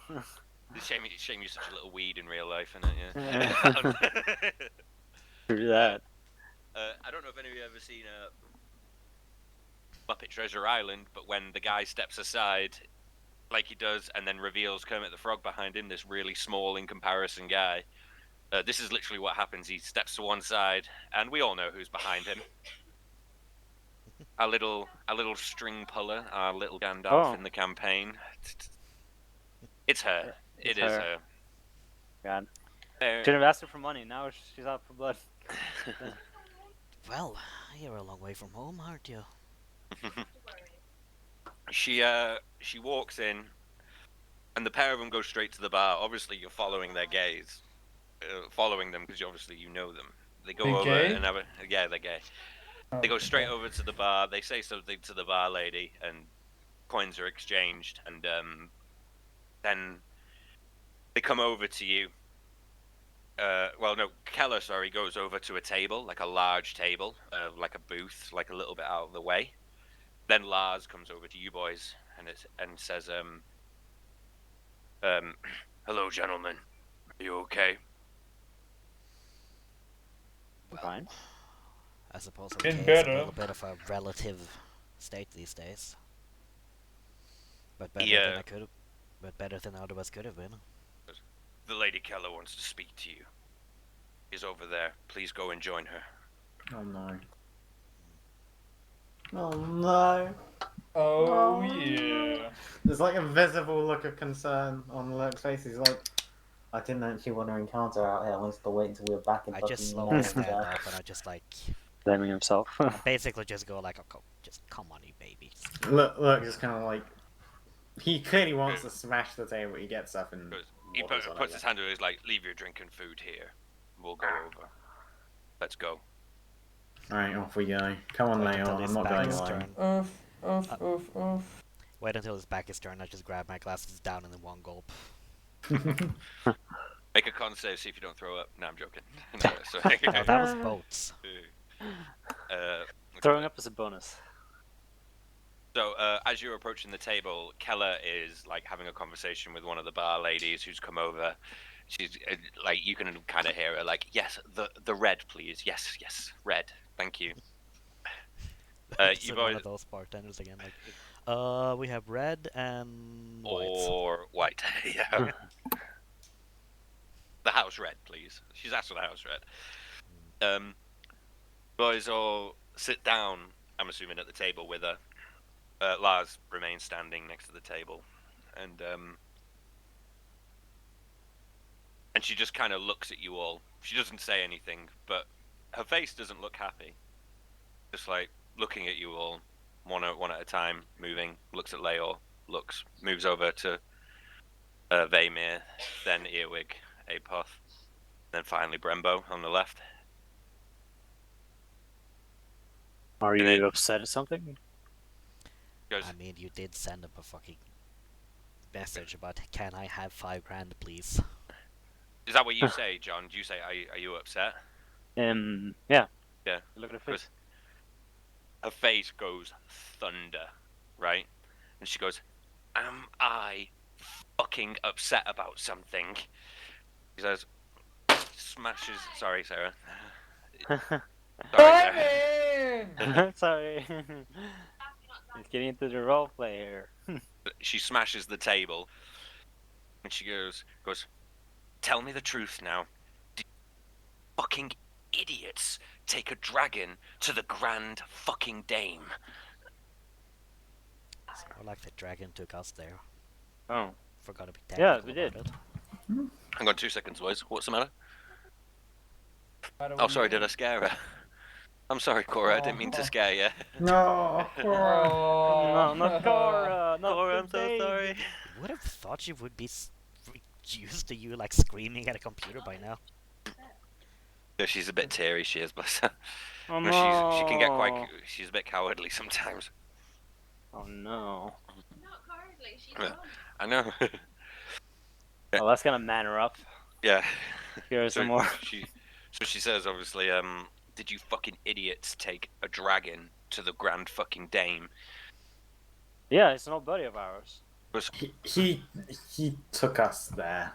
S1: It's a shame you're such a little weed in real life, isn't it? Yeah.
S2: True that.
S1: I don't know if any of you have ever seen Muppet Treasure Island, but when the guy steps aside, like he does, and then reveals Kermit the Frog behind him, this really small in comparison guy, this is literally what happens. He steps to one side, and we all know who's behind him. Our little string puller, our little Gandalf in the campaign. It's her.
S2: It's
S1: It is
S2: her.
S1: her.
S2: God.
S1: There-
S2: Should have asked her for money. Now she's out for blood.
S3: Well, you're a long way from home, aren't you?
S1: She walks in, and the pair of them go straight to the bar. Obviously, you're following their gaze, following them because obviously you know them. They go
S7: They
S1: over
S7: gay?
S1: and have a they're gay. They go straight over to the bar. They say something to the bar lady, and coins are exchanged, and then they come over to you. Keller, goes over to a table, like a large table, like a booth, like a little bit out of the way. Then Lars comes over to you boys and says, hello, gentlemen. Are you okay?
S2: Fine.
S3: I suppose
S7: Been
S3: okay is a
S7: better.
S3: little bit of a relative state these days. But better
S1: Yeah.
S3: than I could have. But better than I otherwise could have been.
S1: The Lady Keller wants to speak to you. She's over there. Please go and join her.
S5: Oh no.
S8: Oh no.
S7: Oh yeah.
S8: There's like a visible look of concern on Lurk's face. He's like, I didn't actually want to encounter her out here. I wanted to wait until we were back in
S3: I
S8: fucking
S3: just slowly
S8: Norway.
S3: stand up and I just like
S2: Blaming himself.
S3: I basically just go like, oh, just come on, you baby.
S5: Lurk just kind of like. He clearly wants to smash the table. He gets up and.
S1: He
S5: waddles on
S1: puts his
S5: over.
S1: hand over his like, leave your drink and food here. We'll go over. Let's go.
S5: Alright, off we go. Come on,
S3: Wait
S5: Leon.
S3: until
S5: I'm
S3: his
S5: not
S3: back
S5: going
S3: is
S5: alone.
S3: turned.
S7: Oof.
S3: Wait until his back is turned. I just grab my glasses down in one gulp.
S1: Make a con save, see if you don't throw up. No, I'm joking. No, sorry.
S3: Oh, that was boats.
S2: Throwing up is a bonus.
S1: So as you're approaching the table, Keller is like having a conversation with one of the bar ladies who's come over. She's like, you can kind of hear her like, yes, the red, please. Yes, yes, red. Thank you.
S3: It's
S1: You
S3: one
S1: boys
S3: of those bartenders again, like, we have red and white.
S1: or white. Yeah. The house red, please. She's asked for the house red. Boys all sit down. I'm assuming at the table with her. Lars remains standing next to the table, and she just kind of looks at you all. She doesn't say anything, but her face doesn't look happy. Just like looking at you all, one at a time, moving. Looks at Leor, moves over to Vaymir, then Earwig, Apoth, then finally Brembo on the left.
S2: Are
S1: And
S2: you
S1: it
S2: upset at something?
S1: goes,
S3: I mean, you did send up a fucking message about, can I have 5 grand, please?
S1: is that what you say, John? Do you say, are you upset?
S2: Yeah.
S1: Yeah.
S2: Look at her
S1: Because
S2: face.
S1: her face goes thunder, right? And she goes, am I fucking upset about something? He says, smashes. Sorry, Sarah. Sorry, Sarah.
S2: Sorry. He's getting into the role play here.
S1: She smashes the table, and she goes, tell me the truth now. Did you fucking idiots take a dragon to the Grand fucking Dame?
S3: It's more like the dragon took us there.
S2: Oh.
S3: Forgot to be
S2: Yeah,
S3: technical
S2: we did.
S3: about it.
S1: Hang on 2 seconds, boys. What's the matter?
S7: Matter
S1: Oh,
S7: with
S1: sorry,
S7: you?
S1: did I scare her? I'm sorry, Cora. I didn't mean to scare you.
S8: No, Cora.
S2: No, not Cora. Not
S1: Cora,
S2: the
S1: I'm so
S2: baby.
S1: sorry.
S3: You would have thought she would be used to you, like, screaming at a computer by now.
S1: Yeah, she's a bit teary. She is, bless her.
S2: Oh
S1: No,
S2: no.
S1: she can get quite. She's a bit cowardly sometimes.
S2: Oh no.
S9: Not cowardly, she's
S1: Yeah.
S9: wrong.
S1: I know.
S2: Well, that's gonna man her up.
S1: Yeah.
S2: Give her some more.
S1: So she says, obviously, did you fucking idiots take a dragon to the Grand fucking Dame?
S2: Yeah, it's an old buddy of ours.
S5: He took us there.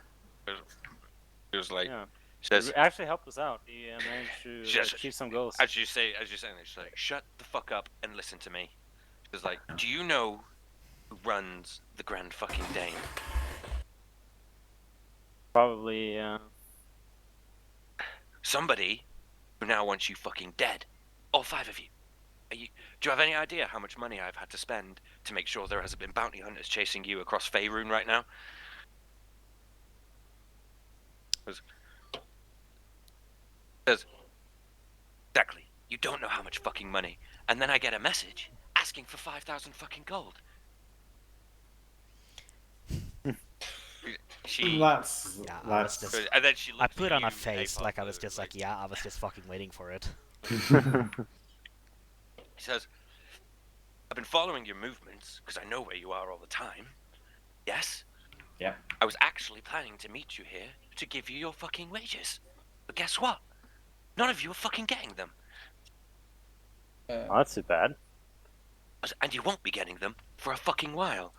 S1: It was like,
S2: Yeah.
S1: she says,
S2: He actually helped us out. He managed to
S1: Just-
S2: achieve some goals.
S1: as you say, she's like, shut the fuck up and listen to me. She's like, do you know who runs the Grand fucking Dame?
S2: Probably.
S1: Somebody who now wants you fucking dead. All 5 of you. Do you have any idea how much money I've had to spend to make sure there hasn't been bounty hunters chasing you across Faerun right now? Says, exactly. You don't know how much fucking money. And then I get a message asking for 5,000 fucking gold. She
S5: That's
S3: Yeah, I was
S5: that's
S3: just-
S1: and then she
S3: I
S1: looks
S3: put
S1: at
S3: on a
S1: you,
S3: face
S1: Apollo,
S3: like I was just like, yeah, I was just fucking waiting for it.
S1: He says, I've been following your movements because I know where you are all the time. Yes?
S5: Yeah.
S1: I was actually planning to meet you here to give you your fucking wages. But guess what? None of you are fucking getting them.
S2: Oh, that's too bad.
S1: And you won't be getting them for a fucking while.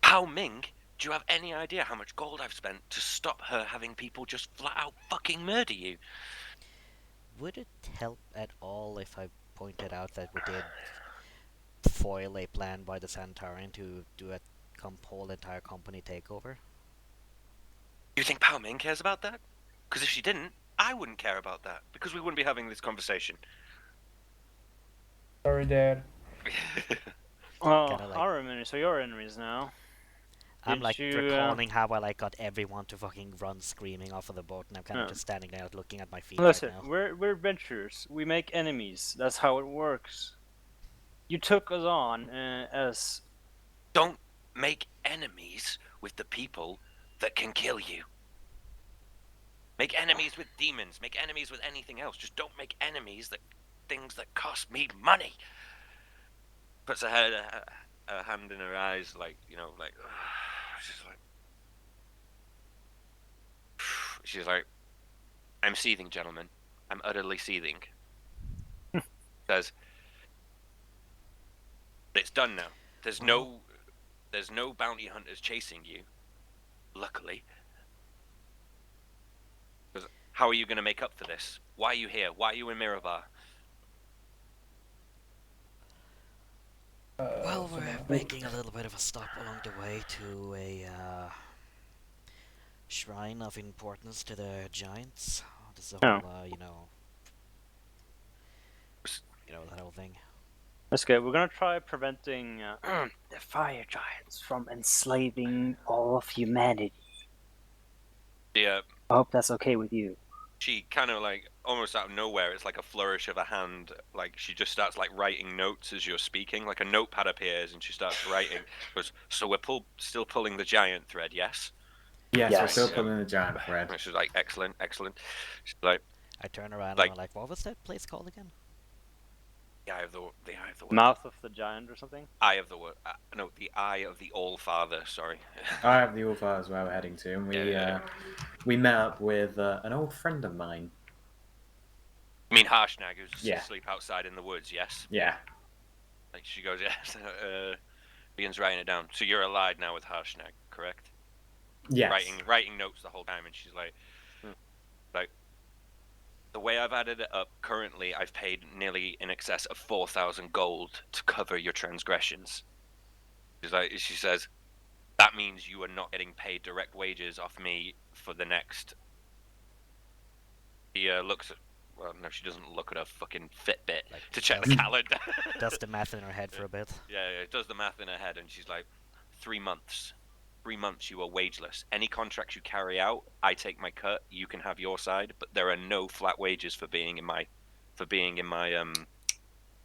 S1: Pao Ming, do you have any idea how much gold I've spent to stop her having people just flat out fucking murder you?
S3: Would it help at all if I pointed out that we did foil a plan by the Centaurian to do a whole entire company takeover?
S1: You think Pao Ming cares about that? Because if she didn't, I wouldn't care about that. Because we wouldn't be having this conversation.
S7: Sorry, Dad.
S2: Well,
S3: Kinda like-
S2: our enemies, so your enemies now.
S3: I'm
S2: Did
S3: like
S2: you,
S3: recalling how I like got everyone to fucking run screaming off of the boat, and I'm kind of
S2: Yeah.
S3: just standing there looking at my feet
S2: Listen,
S3: right now.
S2: we're adventurers. We make enemies. That's how it works. You took us on as
S1: Don't make enemies with the people that can kill you. Make enemies with demons. Make enemies with anything else. Just don't make enemies that things that cost me money. Puts her head, a hand in her eyes, like, you know, like, she's like, I'm seething, gentlemen. I'm utterly seething. Says, but it's done now. There's no bounty hunters chasing you. Luckily. How are you going to make up for this? Why are you here? Why are you in Mirabar?
S3: Well, we're making a little bit of a stop along the way to a shrine of importance to the giants. This is a whole, that whole thing.
S2: That's good. We're gonna try preventing the fire giants from enslaving all of humanity.
S1: Yeah.
S2: I hope that's okay with you.
S1: She kind of like almost out of nowhere, it's like a flourish of a hand. Like she just starts like writing notes as you're speaking. Like a notepad appears and she starts writing. Goes, so we're still pulling the giant thread, yes?
S5: Yes, we're
S2: Yes.
S5: still pulling the giant thread.
S1: She's like, excellent, excellent. She's like,
S3: I turn around
S1: like-
S3: and I'm like, what was that place called again?
S1: the eye of the word.
S2: Mouth of the giant or something?
S1: Eye of the word. No, the eye of the All Father. Sorry.
S5: I have the Ulfar as well. We're heading to, and we met up with an old friend of mine.
S1: I mean Harshnag, who's
S5: Yeah.
S1: asleep outside in the woods. Yes.
S5: Yeah.
S1: Like she goes, yes. Begins writing it down. So you're allied now with Harshnag, correct?
S5: Yes.
S1: Writing notes the whole time, and she's like, the way I've added it up currently, I've paid nearly in excess of 4,000 gold to cover your transgressions. She says, that means you are not getting paid direct wages off me for the next. He looks at. Well, no, she doesn't look at her fucking Fitbit to check the calendar.
S3: Does the math in her head for a bit.
S1: Yeah, it does the math in her head, and she's like, 3 months. 3 months you are wageless. Any contracts you carry out, I take my cut. You can have your side, but there are no flat wages for being in my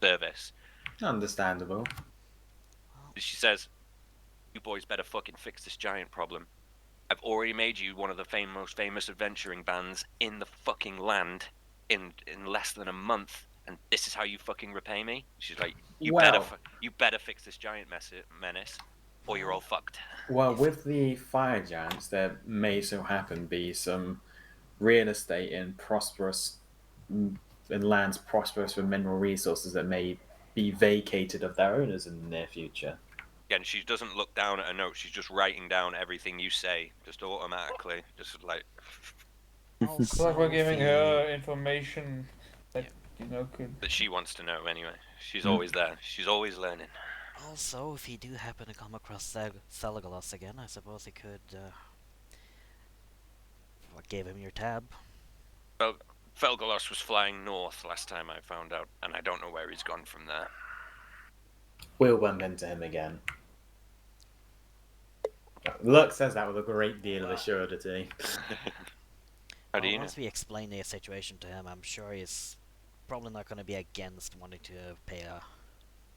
S1: service.
S5: Understandable.
S1: She says, you boys better fucking fix this giant problem. I've already made you one of the most famous adventuring bands in the fucking land in less than a month, and this is how you fucking repay me? She's like, you better fix this giant menace, or you're all fucked.
S5: Well, with the fire giants, there may so happen be some real estate in lands prosperous with mineral resources that may be vacated of their owners in the near future.
S1: Again, she doesn't look down at her notes. She's just writing down everything you say, just automatically, just like.
S7: It's like we're giving her information that could.
S1: That she wants to know anyway. She's always there. She's always learning.
S3: Also, if you do happen to come across Selegolas again, I suppose you could give him your tab.
S1: Well, Felgolos was flying north last time I found out, and I don't know where he's gone from there.
S5: We'll bump into him again. Luck says that with a great deal of assurity.
S1: How do you know?
S3: Once we explain the situation to him, I'm sure he's probably not going to be against wanting to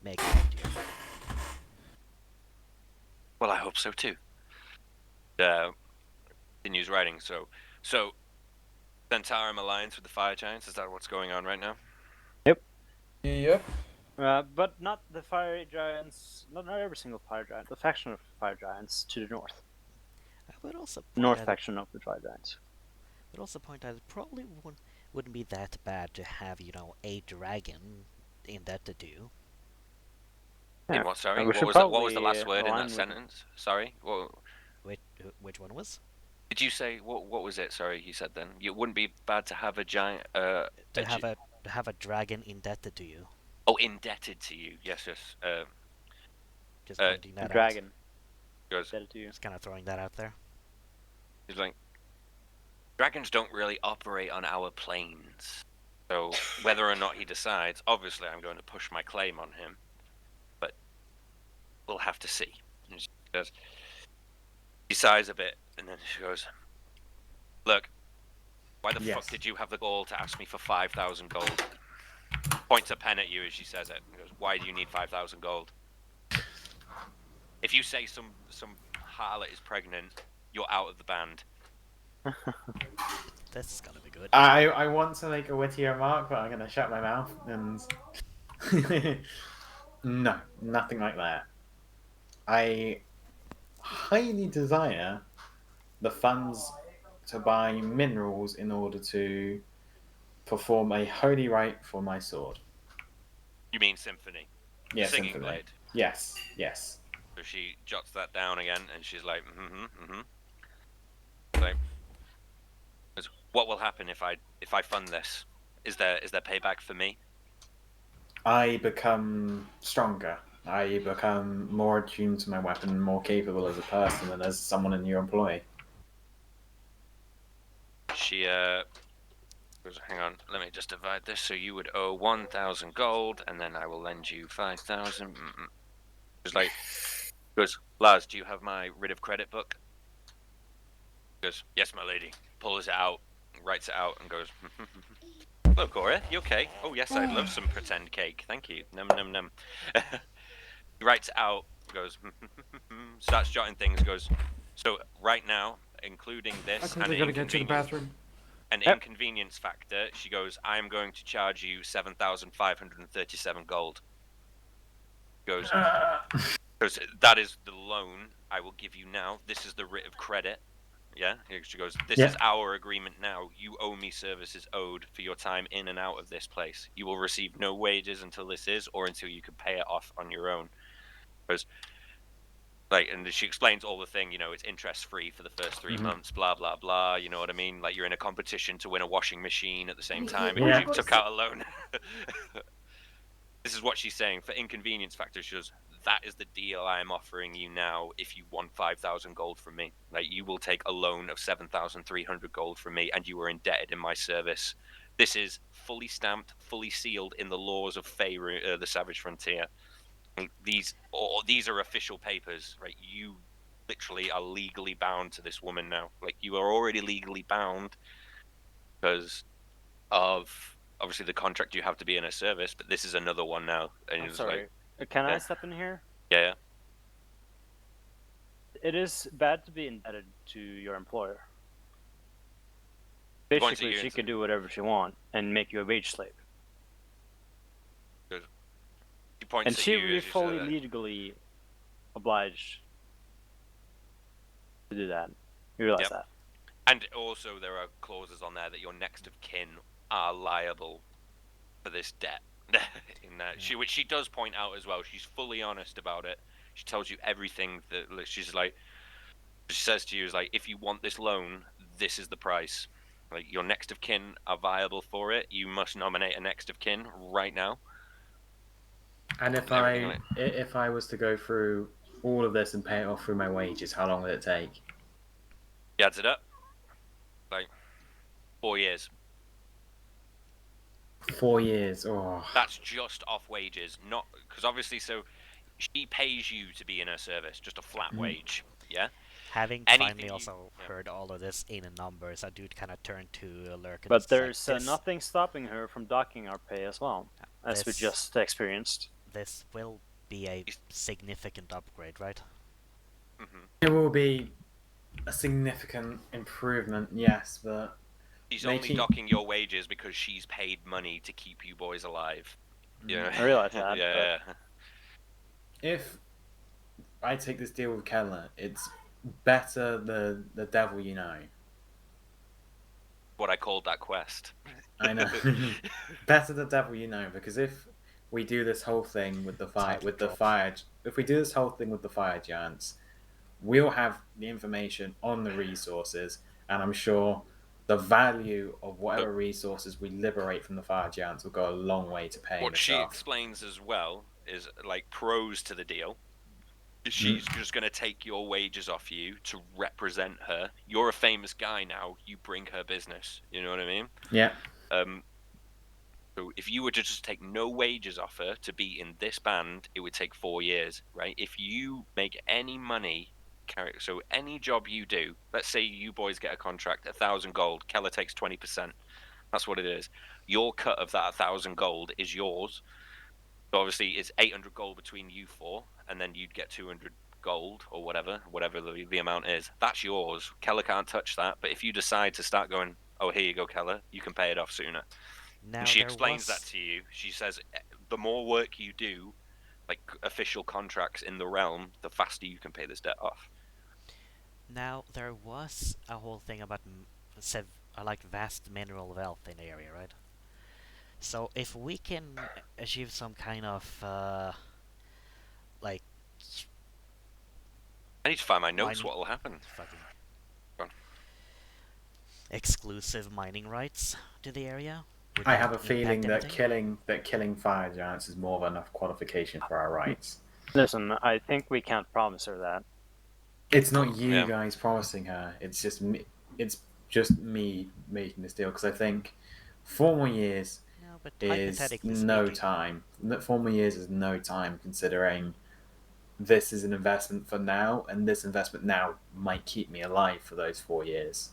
S3: make a deal.
S1: Well, I hope so too. Continues writing. So Centarum alliance with the Fire Giants. Is that what's going on right now?
S7: Yep.
S2: But not the fire giants. Not every single fire giant. The faction of fire giants to the north.
S3: I would also
S2: North faction of the fire giants.
S3: I would also point out it probably wouldn't be that bad to have a dragon indebted to you.
S1: In what? Sorry.
S2: We
S1: What
S2: should
S1: was the last
S2: probably
S1: word in
S2: align
S1: that
S2: with
S1: sentence? Sorry.
S3: Which one was?
S1: Did you say what was it? Sorry, you said then. It wouldn't be bad to have a giant.
S3: To have a dragon indebted to you.
S1: Oh, indebted to you. Yes.
S3: Just pointing that
S2: A
S3: out.
S2: dragon.
S1: Goes.
S2: Indebted to you.
S3: Just kind of throwing that out there.
S1: He's like, dragons don't really operate on our planes. So whether or not he decides, obviously I'm going to push my claim on him, but we'll have to see. And she sighs a bit, and then she goes, look, why the fuck did you have the gall to ask me for 5,000 gold? Points a pen at you as she says it. And goes, why do you need 5,000 gold? If you say some harlot is pregnant, you're out of the band.
S3: This is gonna be good.
S5: I want to make a witty remark, but I'm going to shut my mouth and... No, nothing like that. I highly desire the funds to buy minerals in order to perform a holy rite for my sword.
S1: You mean symphony?
S5: Yeah,
S1: Singing
S5: symphony.
S1: blade.
S5: Yes, yes.
S1: So she jots that down again, and she's like, Like, what will happen if I fund this? Is there payback for me?
S5: I become stronger. I become more attuned to my weapon, more capable as a person and as someone in your employ.
S1: She goes, hang on, let me just divide this. So you would owe 1,000 gold, and then I will lend you 5,000. She's like, goes, Lars, do you have my writ of credit book? Goes, yes, my lady. Pulls it out, writes it out, and goes, hello, Cora. You okay? Oh, yes, I'd love some pretend cake. Thank you. Num, num, num. He writes it out, goes, starts jotting things, goes, so right now, including
S4: I
S1: this
S4: think
S1: and
S4: we gotta get to the bathroom.
S1: an inconvenience factor, she goes, I'm going to charge you 7,537 gold. Goes, that is the loan I will give you now. This is the writ of credit. Yeah? She goes, this is our agreement now. You owe me services owed for your time in and out of this place. You will receive no wages until this is, or until you can pay it off on your own. Goes, like, and she explains all the thing, it's interest free for the first 3 months, blah blah blah. You know what I mean? Like, you're in a competition to win a washing machine at the same time because you took out a loan. This is what she's saying. For inconvenience factor, she goes, that is the deal I am offering you now. If you want 5,000 gold from me, like, you will take a loan of 7,300 gold from me, and you are indebted in my service. This is fully stamped, fully sealed in the laws of Faerun, the Savage Frontier. These are official papers, right? You literally are legally bound to this woman now. Like, you are already legally bound because of obviously the contract you have to be in her service, but this is another one now. And
S2: I'm
S1: it's
S2: sorry.
S1: like,
S2: Can I step in here?
S1: yeah.
S2: It is bad to be indebted to your employer.
S1: He points at
S2: Basically,
S1: you
S2: she
S1: and
S2: can do whatever she wants and make you a wage slave.
S1: She points
S2: And
S1: at
S2: she
S1: you
S2: would be
S1: as you
S2: fully
S1: say that.
S2: legally obliged to do that. You realize
S1: Yep.
S2: that?
S1: And also there are clauses on there that your next of kin are liable for this debt. In that, which she does point out as well. She's fully honest about it. She tells you everything that she's like. She says to you is like, if you want this loan, this is the price. Like, your next of kin are viable for it. You must nominate a next of kin right now.
S5: And if I was to go through all of this and pay it off through my wages, how long would it take?
S1: He adds it up. Like, 4 years.
S5: 4 years. Oh.
S1: That's just off wages, not because obviously. So she pays you to be in her service, just a flat wage. Yeah.
S3: Having
S1: Anything
S3: finally also heard all of this in numbers, I do kind of turn to Lurk.
S2: But there's nothing stopping her from docking our pay as well, as we
S3: This-
S2: just experienced.
S3: This will be a significant upgrade, right?
S5: It will be a significant improvement, yes, but
S1: She's only docking your wages because she's paid money to keep you boys alive. Yeah,
S2: I realize that.
S1: Yeah.
S5: If I take this deal with Keller, it's better the devil you know.
S1: What I called that quest.
S5: I know. Better the devil you know, because if we do this whole thing with the if we do this whole thing with the fire giants, we'll have the information on the resources, and I'm sure the value of whatever resources we liberate from the fire giants will go a long way to paying
S1: What
S5: this
S1: she
S5: off.
S1: explains as well is like pros to the deal. She's just going to take your wages off you to represent her. You're a famous guy now. You bring her business. You know what I mean?
S5: Yeah.
S1: So if you were to just take no wages off her to be in this band, it would take 4 years, right? If you make any money, so any job you do, let's say you boys get a contract, 1,000 gold, Keller takes 20%. That's what it is. Your cut of that 1,000 gold is yours. So obviously it's 800 gold between you four, and then you'd get 200 gold or whatever the amount is. That's yours. Keller can't touch that. But if you decide to start going, oh, here you go, Keller, you can pay it off sooner.
S3: Now
S1: and she explains that to you. She says, the more work you do, like official contracts in the realm, the faster you can pay this debt off.
S3: Now, there was a whole thing about like vast mineral wealth in the area, right? So if we can achieve some kind of like
S1: I need to find my notes.
S3: mining,
S1: What will happen?
S3: fucking
S1: Go on.
S3: exclusive mining rights to the area, would
S5: I
S3: that
S5: have a feeling
S3: impact
S5: that
S3: anything?
S5: killing fire giants is more than enough qualification for our rights.
S2: Listen, I think we can't promise her that.
S5: It's not you
S1: Yeah.
S5: guys promising her. It's just me. It's just me making this deal because I think 4 more years
S3: No, but
S5: is
S3: hypothetically
S5: no
S3: speaking,
S5: time. 4 more years is no time considering this is an investment for now, and this investment now might keep me alive for those 4 years.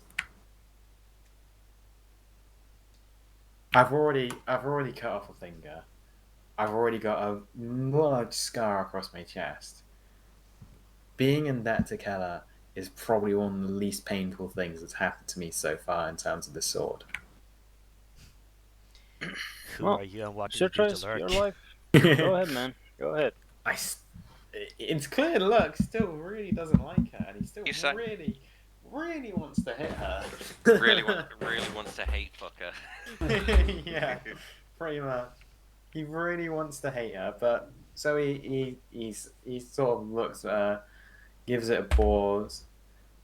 S5: I've already cut off a finger. I've already got a large scar across my chest. Being in debt to Keller is probably one of the least painful things that's happened to me so far in terms of the sword.
S3: who
S2: Well,
S3: are you and what
S2: it's
S3: do you
S2: your
S3: do to
S2: choice,
S3: lurk?
S2: your life. Go ahead, man. Go ahead.
S5: It's clear Lux still really doesn't like her, and he still
S1: You say-
S5: really wants to hit her.
S1: really wants to hate fucker.
S5: Yeah, pretty much. He really wants to hate her, but so he sort of looks at her, gives it a pause,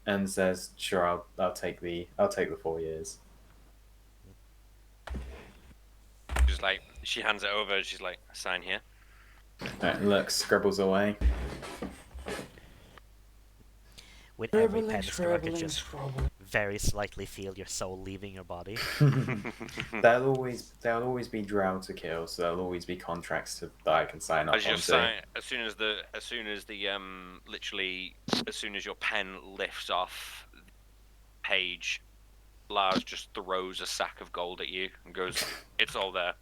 S5: and says, "Sure, I'll take the 4 years."
S1: She's like, she hands it over. She's like, sign here.
S5: Right, Lux scribbles away.
S3: With every
S7: Scribbling,
S3: pen stroke, you
S7: scribbling,
S3: just
S7: scribbling.
S3: very slightly feel your soul leaving your body.
S5: There'll always be drow to kill, so there'll always be contracts that I can sign up
S1: As you
S5: onto.
S1: sign, as soon as your pen lifts off the page, Lars just throws a sack of gold at you and goes, "It's all there."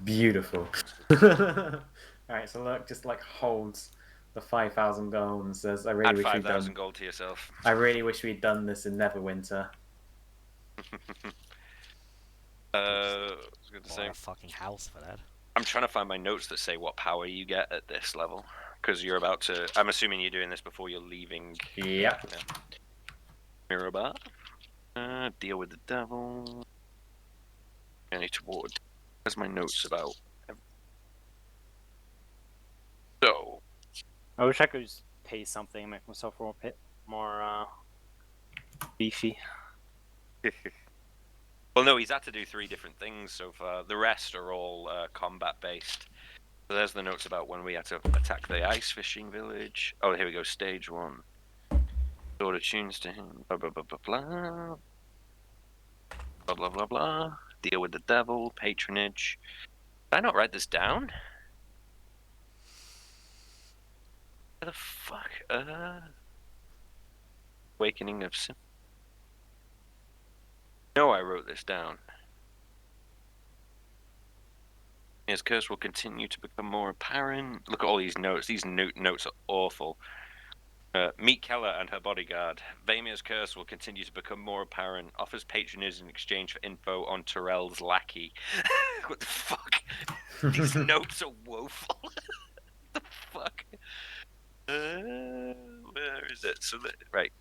S5: Beautiful. Alright, so Lux just like holds the 5,000 gold and says,
S1: Add 5,000 gold to yourself.
S5: I really wish we'd done this in Neverwinter."
S1: I was going to say,
S3: Bought a fucking house for that.
S1: I'm trying to find my notes that say what power you get at this level, because you're about to. I'm assuming you're doing this before you're leaving.
S5: Yep.
S1: Mirabar. Deal with the devil. Journey toward. Where's my notes about? So.
S2: I wish I could just pay something and make myself more beefy.
S1: Well, no, he's had to do 3 different things so far. The rest are all combat based. So there's the notes about when we had to attack the ice fishing village. Oh, here we go. Stage 1. Sword attunes to him. Blah blah blah blah blah. Blah blah blah blah. Deal with the devil. Patronage. Did I not write this down? Where the fuck? Awakening of Sin. No, I wrote this down. His curse will continue to become more apparent. Look at all these notes. These notes are awful. Meet Keller and her bodyguard. Vamir's curse will continue to become more apparent. Offers patronage in exchange for info on Terrell's lackey. What the fuck? These notes are woeful. What the fuck? Where is it? So right,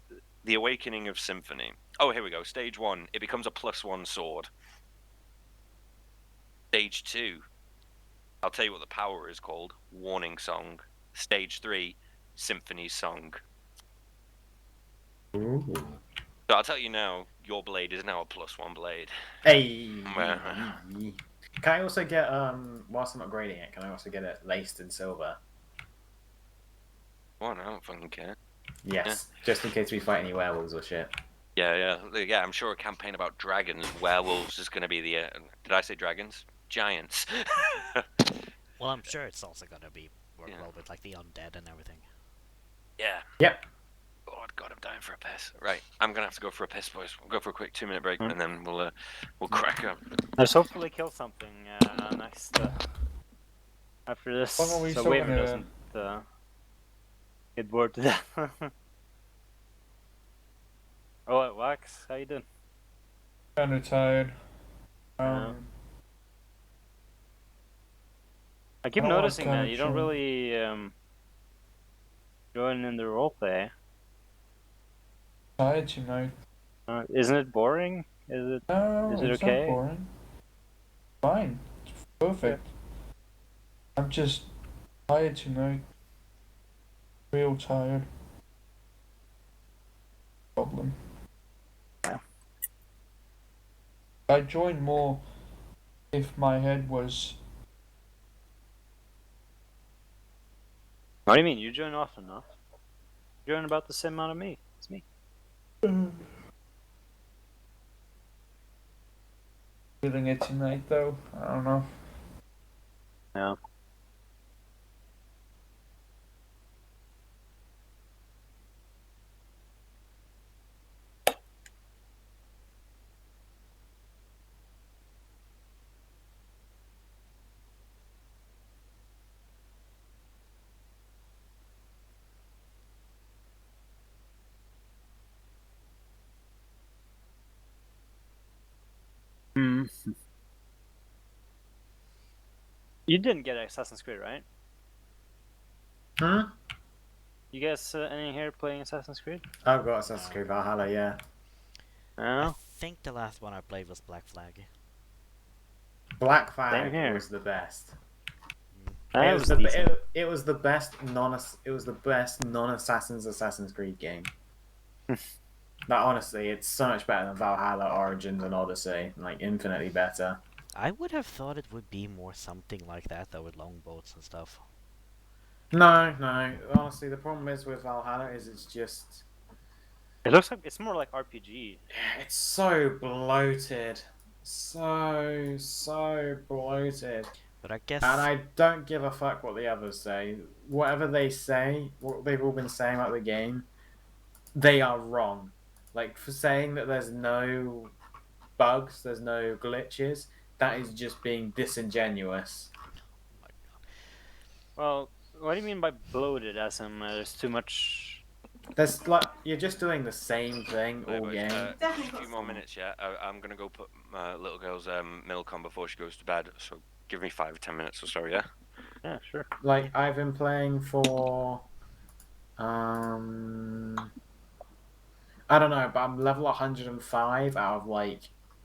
S1: the Awakening of Symphony. Oh, here we go. Stage 1. It becomes a +1 sword. Stage 2. I'll tell you what the power is called. Warning Song. Stage 3. Symphony Song.
S5: Ooh.
S1: So I'll tell you now, your blade is now a +1 blade.
S5: Hey.
S1: Well.
S5: Can I also get whilst I'm upgrading it, can I also get it laced in silver?
S1: Well, I don't fucking care.
S5: Yes, just in case we fight any werewolves or shit.
S1: Yeah. I'm sure a campaign about dragons, werewolves is going to be the. Did I say dragons? Giants.
S3: Well, I'm sure it's also gonna be work
S1: Yeah.
S3: well with like the undead and everything.
S1: Yeah.
S5: Yep.
S1: Oh God, I'm dying for a piss. Right, I'm gonna have to go for a piss, boys. We'll go for a quick 2-minute break, and then we'll crack up.
S2: Let's hopefully kill something next after this,
S7: When are we
S2: so
S7: still
S2: Waver
S7: gonna-
S2: doesn't get bored to death. Oh, Wax, how you doing?
S7: Kinda tired.
S2: I keep
S7: Oh,
S2: noticing
S7: I'm
S2: that you don't
S7: kinda
S2: really join in the roleplay.
S7: Tired tonight.
S2: Isn't it boring? Is it
S7: No,
S2: Is it
S7: it's
S2: okay?
S7: not boring. Fine. It's Perfect. I'm just tired tonight. Real tired. Problem. I'd join more if my head was.
S2: What do you mean? You join often enough. You join about the same amount of me. It's me.
S7: Feeling it tonight though. I don't know.
S2: Yeah. Hmm. You didn't get Assassin's Creed, right?
S5: Huh?
S2: You guys any here playing Assassin's Creed?
S5: I've got Assassin's Creed Valhalla, yeah.
S3: I
S2: No.
S3: think the last one I played was Black Flag.
S5: Black
S2: Same
S5: Flag
S2: here.
S5: was the best.
S2: That
S5: It
S2: was
S5: was the
S2: decent.
S5: it was the best non Assassin's Creed game. Like honestly, it's so much better than Valhalla, Origins, and Odyssey. Like infinitely better.
S3: I would have thought it would be more something like that, though, with longboats and stuff.
S5: No, no. Honestly, the problem is with Valhalla is it's just
S2: It looks like it's more like RPG.
S5: it's so bloated, so bloated.
S3: But I guess
S5: And I don't give a fuck what the others say. Whatever they say, what they've all been saying about the game, they are wrong. Like for saying that there's no bugs, there's no glitches, that is just being disingenuous.
S2: Well, what do you mean by bloated? As in, there's too much.
S5: There's like you're just doing the same thing
S1: Hey,
S5: all
S1: boys,
S5: game.
S1: just a few more minutes, yeah. I'm gonna go put my little girl's milk on before she goes to bed. So give me 5 or 10 minutes or so, yeah.
S2: Yeah, sure.
S5: Like I've been playing for I don't know, but I'm level 105 out of like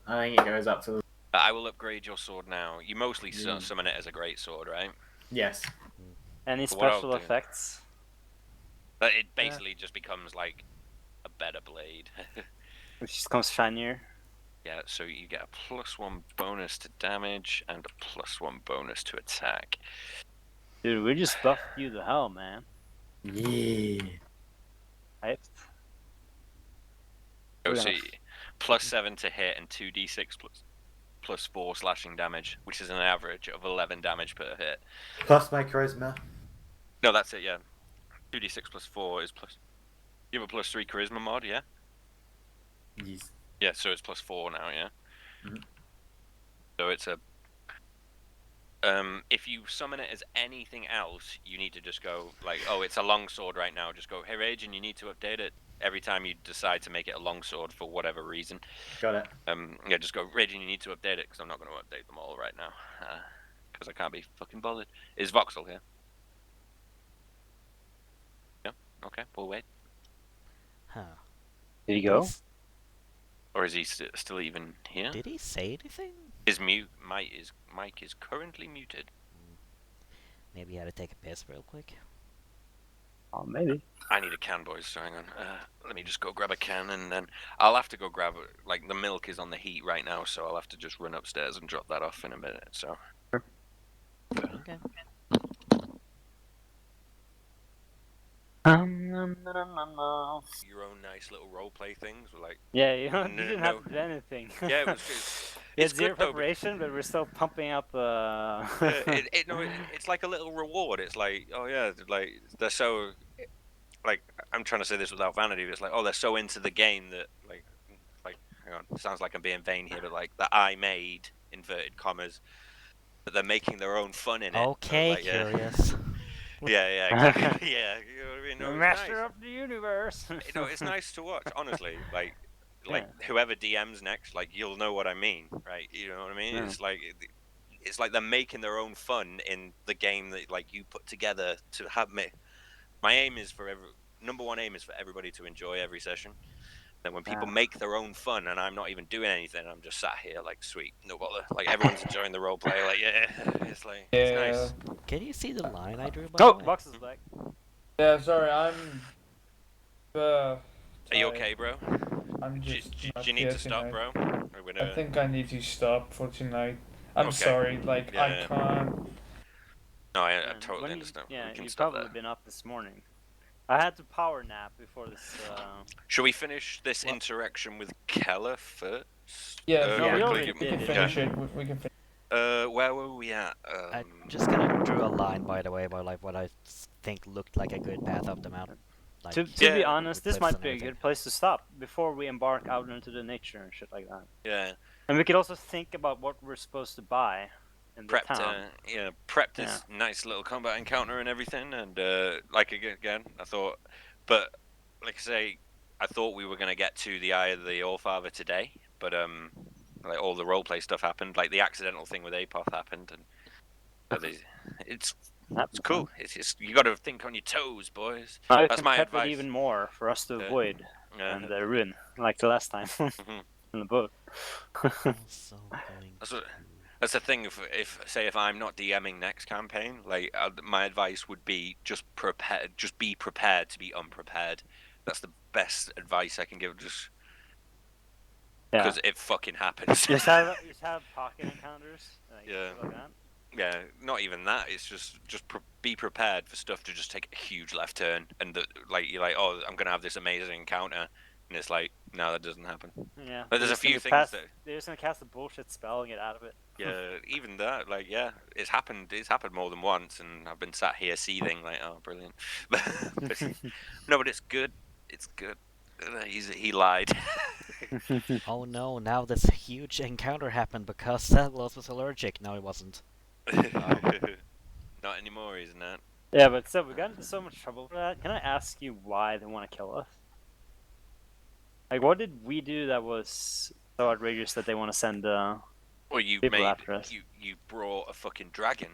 S5: I think it goes up to
S1: I will upgrade your sword now. You mostly summon it as a great sword, right?
S5: yes.
S2: Any
S1: But what I'll
S2: special
S1: do-
S2: effects?
S1: But it basically just becomes like a better blade.
S2: Which just comes shinier.
S1: Yeah, so you get a +1 bonus to damage and a +1 bonus to attack.
S2: Dude, we just buffed you to hell, man.
S5: Yeah.
S2: Hyped.
S1: Oh,
S2: We're
S1: so
S2: gonna
S1: +7 to hit and 2d6 plus 4 slashing damage, which is an average of 11 damage per hit.
S5: Plus my charisma.
S1: No, that's it, yeah. 2d6 plus 4 is plus. You have a +3 charisma mod, yeah?
S5: Yes.
S1: Yeah, so it's +4 now, yeah?
S5: Mhm.
S1: So it's a. If you summon it as anything else, you need to just go, like, oh, it's a longsword right now. Just go, hey, Raging, you need to update it every time you decide to make it a longsword for whatever reason.
S5: Got it.
S1: Yeah, just go, Raging, you need to update it, because I'm not going to update them all right now. Because I can't be fucking bothered. Is Voxel here? Yeah? Okay, we'll wait.
S3: Huh.
S2: Did he go?
S1: Or is he still even here?
S3: Did he say anything?
S1: His mic is currently muted.
S3: Maybe he had to take a piss real quick.
S2: Oh, maybe.
S1: I need a can, boys. So hang on. Let me just go grab a can, and then I'll have to go grab it. Like the milk is on the heat right now, so I'll have to just run upstairs and drop that off in a minute. So.
S3: Okay.
S1: Your own nice little role play things, were like.
S2: Yeah, you
S1: No,
S2: didn't
S1: no.
S2: have to do anything.
S1: Yeah, it was.
S2: You
S1: It's
S2: had zero
S1: good though.
S2: preparation, but we're still pumping out the.
S1: It's like a little reward. It's like, oh yeah, like they're so. Like I'm trying to say this without vanity, but it's like, oh, they're so into the game that like, hang on, it sounds like I'm being vain here, but like that I made inverted commas, but they're making their own fun in it.
S3: Okay,
S1: like,
S3: curious.
S1: Yeah, exactly. Yeah, you know what I mean. No, it's
S2: Master
S1: nice.
S2: of the universe.
S1: It's nice to watch, honestly. Like
S2: Yeah.
S1: whoever DMs next, like you'll know what I mean, right? You know what I mean?
S2: Yeah.
S1: It's like they're making their own fun in the game that like you put together to have me. My aim is number one aim is for everybody to enjoy every session, Then when people
S2: Yeah.
S1: make their own fun and I'm not even doing anything, I'm just sat here like sweet, no bother. Like everyone's enjoying the role play. Like it's like it's nice.
S3: Can you see the line I drew? By
S2: Oh,
S3: the way?
S2: box is back.
S7: Yeah, sorry, I'm.
S1: Are you
S7: tired.
S1: okay, bro?
S7: I'm
S1: Do,
S7: just.
S1: do
S7: not
S1: you need
S7: here
S1: to stop,
S7: tonight.
S1: bro? Or we're
S7: I
S1: gonna...
S7: think I need to stop for tonight. I'm
S1: Okay.
S7: sorry, like I
S1: Yeah.
S7: can't.
S1: No, I
S2: And
S1: totally
S2: when
S1: understand.
S2: Yeah,
S1: We can
S2: you've
S1: stop
S2: probably
S1: there.
S2: been up this morning. I had to power nap before this.
S1: Should we finish this
S2: What?
S1: interaction with Keller first?
S7: Yeah,
S2: No, we
S7: we
S2: already
S7: can
S2: did it.
S7: finish it. We can finish.
S1: Where were we at?
S3: I just kind of drew a line, by the way, by like what I think looked like a good path up the mountain. Like,
S2: To be
S1: Yeah.
S2: honest, this
S3: cliffs
S2: might
S3: and
S2: be a
S3: everything.
S2: good place to stop before we embark out into the nature and shit like that.
S1: Yeah.
S2: And we could also think about what we're supposed to buy in the
S1: Prepped,
S2: town.
S1: prepped this nice little combat encounter and everything, and like again, I thought, but like I say, I thought we were gonna get to the Eye of the Allfather today, but like all the roleplay stuff happened, like the accidental thing with Apoth happened, and it's cool. It's just you got to think on your toes, boys.
S2: I
S1: That's
S2: can
S1: my
S2: prep
S1: advice.
S2: it even more for us to avoid
S1: Yeah.
S2: and ruin, like the last time in the book.
S3: Also going.
S1: That's the thing. If I'm not DMing next campaign, like my advice would be just prepare. Just be prepared to be unprepared. That's the best advice I can give. Just because it fucking happens.
S2: Just have pocket encounters. Like,
S1: Yeah.
S2: Like that.
S1: Yeah, not even that. It's just be prepared for stuff to just take a huge left turn, and you're like, oh, I'm gonna have this amazing encounter, and it's like, no, that doesn't happen.
S2: Yeah.
S1: But there's a few things that
S2: they're just gonna cast a bullshit spell and get out of it.
S1: yeah, even that, like, yeah, it's happened more than once, and I've been sat here seething, like, oh, brilliant. but no, but it's good. It's good. He lied.
S3: Oh no! Now this huge encounter happened because Sedlos was allergic. No, he wasn't.
S1: Not anymore, he's not.
S2: Yeah, but so we got into so much trouble for that. Can I ask you why they want to kill us? Like, what did we do that was so outrageous that they want to send
S1: Well, you
S2: people
S1: made
S2: after us?
S1: you brought a fucking dragon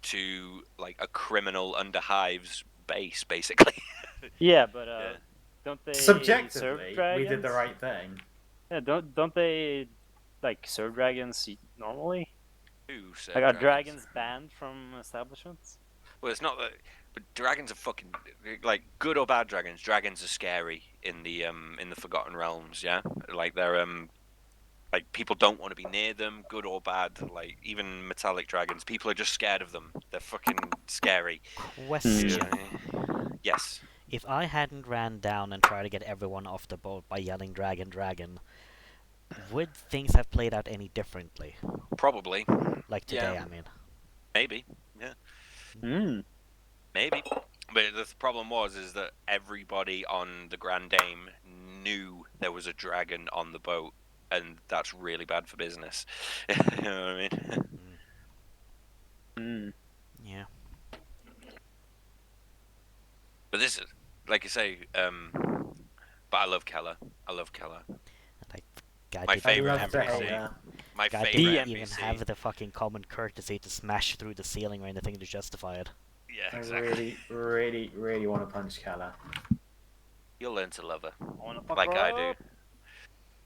S1: to like a criminal under Hive's base, basically.
S2: Yeah, but
S1: Yeah.
S2: don't they
S5: Subjectively,
S2: serve
S5: we
S2: dragons?
S5: did the right thing.
S2: Yeah, don't they like serve dragons normally?
S1: Who said
S2: Like, are
S1: dragons?
S2: dragons banned from establishments?
S1: Well, it's not that. But dragons are fucking like good or bad dragons. Dragons are scary in the Forgotten Realms. Yeah, like they're like people don't want to be near them, good or bad. Like even metallic dragons, people are just scared of them. They're fucking scary.
S3: Question:
S1: Yes.
S3: If I hadn't ran down and tried to get everyone off the boat by yelling "Dragon, dragon," would things have played out any differently?
S1: Probably.
S3: Like today,
S1: Yeah.
S3: I mean.
S1: Maybe. Yeah. Maybe. But the problem is that everybody on the Grand Dame knew there was a dragon on the boat, and that's really bad for business. You know what I mean?
S3: Yeah.
S1: But this is, like I say, but I love Keller.
S3: Like, guy
S1: My
S3: didn't
S1: favorite
S3: even have the
S1: NPC. My
S3: guy
S1: favorite
S3: didn't even
S1: NPC.
S3: have the fucking common courtesy to smash through the ceiling or anything to justify it.
S1: Yeah,
S5: I
S1: exactly.
S5: really want to punch Keller.
S1: You'll learn to love her,
S2: Fuck
S1: like I
S2: her
S1: do.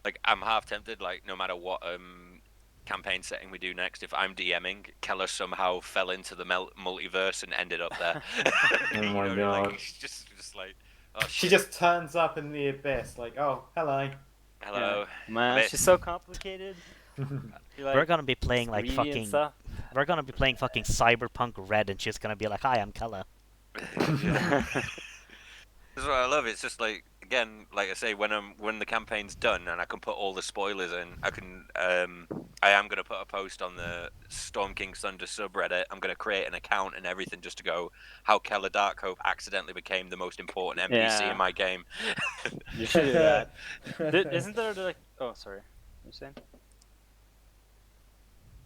S1: Like I'm half tempted. Like no matter what campaign setting we do next, if I'm DMing, Keller somehow fell into the multiverse and ended up there.
S5: Oh
S1: You
S5: my
S1: know,
S5: God.
S1: like, just like, oh,
S8: She
S1: shit.
S8: just turns up in the abyss, like, oh, hello.
S1: Hello.
S2: Man,
S1: Miss.
S2: she's so complicated. She, like,
S3: We're gonna be playing like
S2: greedy and
S3: fucking.
S2: stuff.
S3: We're gonna be playing fucking Cyberpunk Red, and she's gonna be like, "Hi, I'm Keller."
S1: That's what I love. It's just like again, like I say, when the campaign's done and I can put all the spoilers in, I am gonna put a post on the Storm King's Thunder subreddit. I'm gonna create an account and everything just to go how Keller Darkhope accidentally became the most important NPC in my game.
S2: You should do that. Isn't there like? Oh, sorry. What were you saying?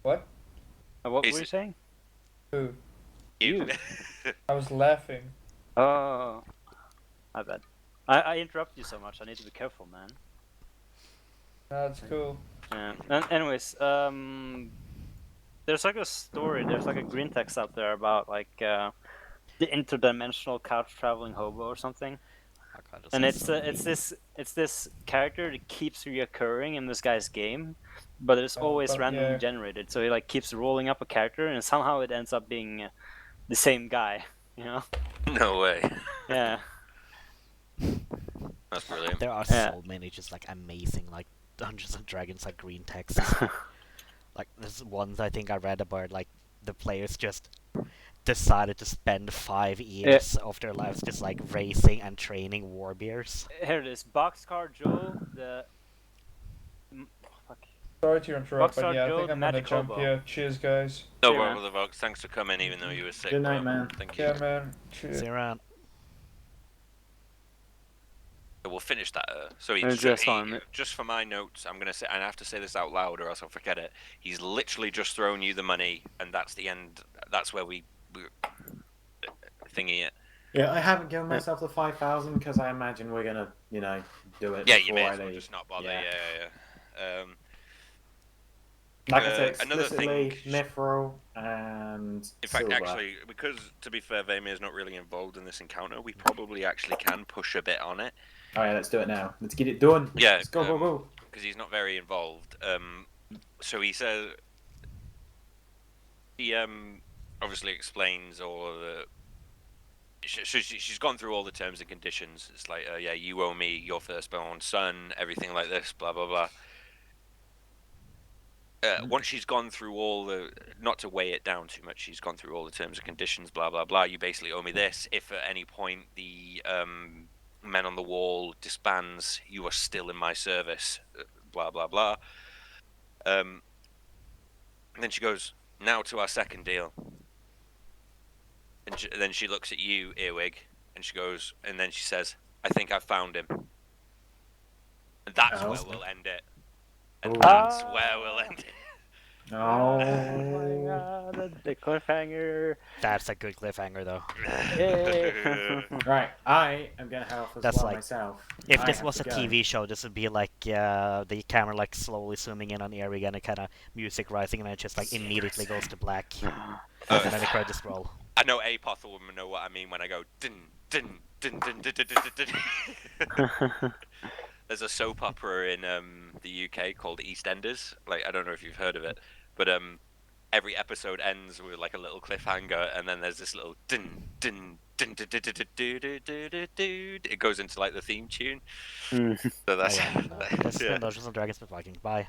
S7: What?
S2: What
S1: Is
S2: were you
S1: it-
S2: saying?
S7: Who?
S1: You.
S7: I was laughing.
S2: Oh, my bad. I interrupt you so much. I need to be careful, man.
S7: That's cool.
S2: Yeah. And anyways, there's like a story. There's like a green text out there about like the interdimensional couch traveling hobo or something.
S3: God,
S2: And
S3: this is
S2: it's this character that keeps reoccurring in this guy's game, but it's always randomly generated. So he like keeps rolling up a character, and somehow it ends up being the same guy. You know?
S1: No way.
S2: Yeah.
S1: That's brilliant.
S3: There are
S2: Yeah.
S3: so many just like amazing like Dungeons and Dragons like green text. Like there's ones I think I read about like the players just decided to spend 5 years of their lives just like racing and training warbears.
S2: Here it is, Boxcar Joe, the fuck.
S7: Sorry to interrupt, but
S2: Boxcar
S7: yeah, I
S2: Joe,
S7: think
S2: the
S7: I'm gonna
S2: Magic
S7: jump
S2: Hobo.
S7: here. Cheers, guys.
S1: No
S2: See you, man.
S1: bother, Vox. Thanks for coming, even though you were sick.
S8: Good night,
S1: bro.
S8: man.
S1: Thank you.
S7: Yeah, man. Cheers.
S3: See you around.
S1: We'll finish that. So he,
S2: Just on.
S1: just for my notes, I'm gonna say, and I have to say this out loud, or else I'll forget it. He's literally just thrown you the money, and that's the end. That's where we thingy it.
S8: Yeah, I haven't given myself the 5,000 because I imagine we're gonna, do it.
S1: Yeah, you
S8: before
S1: may
S8: I
S1: as well
S8: leave.
S1: just not bother.
S8: Yeah.
S1: Yeah.
S8: Like I said,
S1: another
S8: explicitly,
S1: thing-
S8: Mithril and
S1: In fact,
S8: silver.
S1: actually, because to be fair, Vamir is not really involved in this encounter. We probably actually can push a bit on it.
S8: All right, let's do it now. Let's get it done.
S1: Yeah,
S8: Let's go, go, go.
S1: Because he's not very involved. So he says he obviously explains all of the. She's gone through all the terms and conditions. It's like, yeah, you owe me your firstborn son, everything like this, blah blah blah. Once she's gone through all the, not to weigh it down too much, she's gone through all the terms and conditions, blah blah blah. You basically owe me this. If at any point the men on the wall disbands, you are still in my service, blah blah blah. And then she goes, now to our second deal. And then she looks at you, Earwig, and she goes, and then she says, I think I've found him. And that's where we'll end it. And that's where we'll end it.
S8: Oh.
S2: Oh my god, the cliffhanger.
S3: That's a good cliffhanger though.
S8: Right, I am gonna head off as
S3: That's
S8: well
S3: like-
S8: myself.
S3: If
S8: I
S3: this
S8: have
S3: was
S8: to
S3: a
S8: go.
S3: TV show, this would be like the camera like slowly zooming in on Erik and a kind of music rising, and then it just like immediately goes to black, and then the credits roll.
S1: I know Apoth will know what I mean when I go din din din din din din din din. There's a soap opera in the UK called EastEnders. Like, I don't know if you've heard of it, but every episode ends with like a little cliffhanger, and then there's this little din din din din din din din din din din din. It goes into like the theme tune. So that's
S3: This has
S1: yeah.
S3: been Dungeons and Dragons with Viking. Bye.